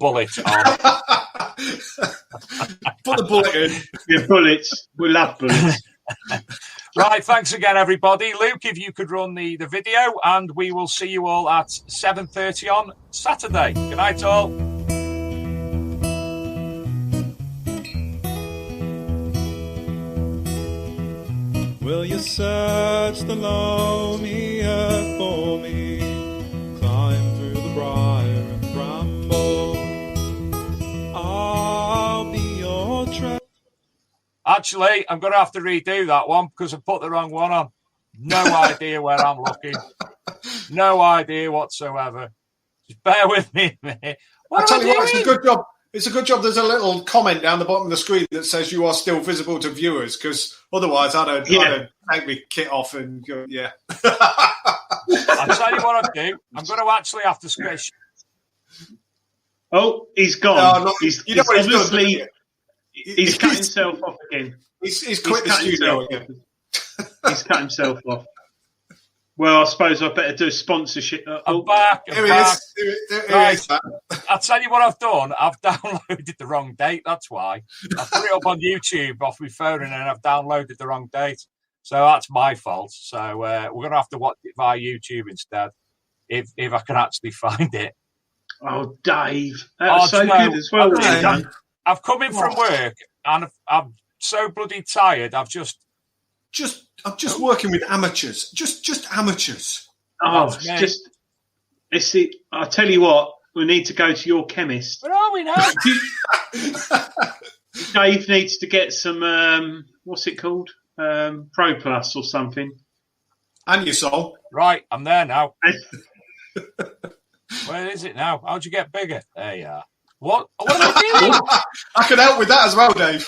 [SPEAKER 6] Put the bullet in.
[SPEAKER 2] Yeah, bullets. We love bullets.
[SPEAKER 1] Right, thanks again, everybody. Luke, if you could run the video, and we will see you all at 7:30 on Saturday. Good night, all.
[SPEAKER 7] Will you search the lonely earth for me? Climb through the briar and bramble. I'll be your treasure.
[SPEAKER 1] Actually, I'm going to have to redo that one because I put the wrong one on. No idea where I'm looking. No idea whatsoever. Just bear with me a minute.
[SPEAKER 6] I'll tell you what, it's a good job. It's a good job there's a little comment down the bottom of the screen that says you are still visible to viewers, because otherwise I'd have take my kit off and go, yeah.
[SPEAKER 1] I'll tell you what I'll do. I'm going to actually have to squish.
[SPEAKER 2] Oh, he's gone.
[SPEAKER 6] No,
[SPEAKER 2] he's cut himself off again.
[SPEAKER 6] He's quit the studio again.
[SPEAKER 2] He's cut himself off. Well, I suppose I better do sponsorship.
[SPEAKER 1] I'm back.
[SPEAKER 6] Here
[SPEAKER 1] back.
[SPEAKER 6] he is.
[SPEAKER 1] Right. I'll tell you what I've done. I've downloaded the wrong date. That's why. I put it up on YouTube off my phone and then I've downloaded the wrong date. So that's my fault. So we're going to have to watch it via YouTube instead, if I can actually find it.
[SPEAKER 2] Oh, Dave. That was so good as well.
[SPEAKER 1] I've come in from work and I'm so bloody tired. I'm just
[SPEAKER 6] working with amateurs. Just amateurs.
[SPEAKER 2] Oh, it's the. I'll tell you what. We need to go to your chemist.
[SPEAKER 1] Where are we now?
[SPEAKER 2] Dave needs to get some. What's it called? Pro Plus or something.
[SPEAKER 6] And your soul.
[SPEAKER 1] Right, I'm there now. Where is it now? How'd you get bigger? There you are. What am I doing?
[SPEAKER 6] I can help with that as well, Dave.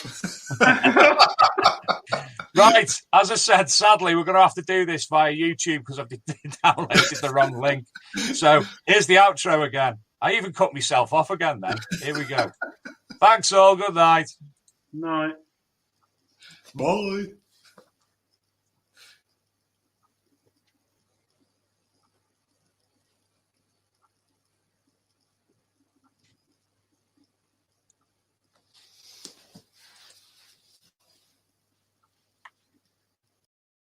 [SPEAKER 1] Right, as I said, sadly, we're going to have to do this via YouTube because I've downloaded the wrong link. So here's the outro again. I even cut myself off again then. Here we go. Thanks all. Good night.
[SPEAKER 2] Night.
[SPEAKER 6] Bye.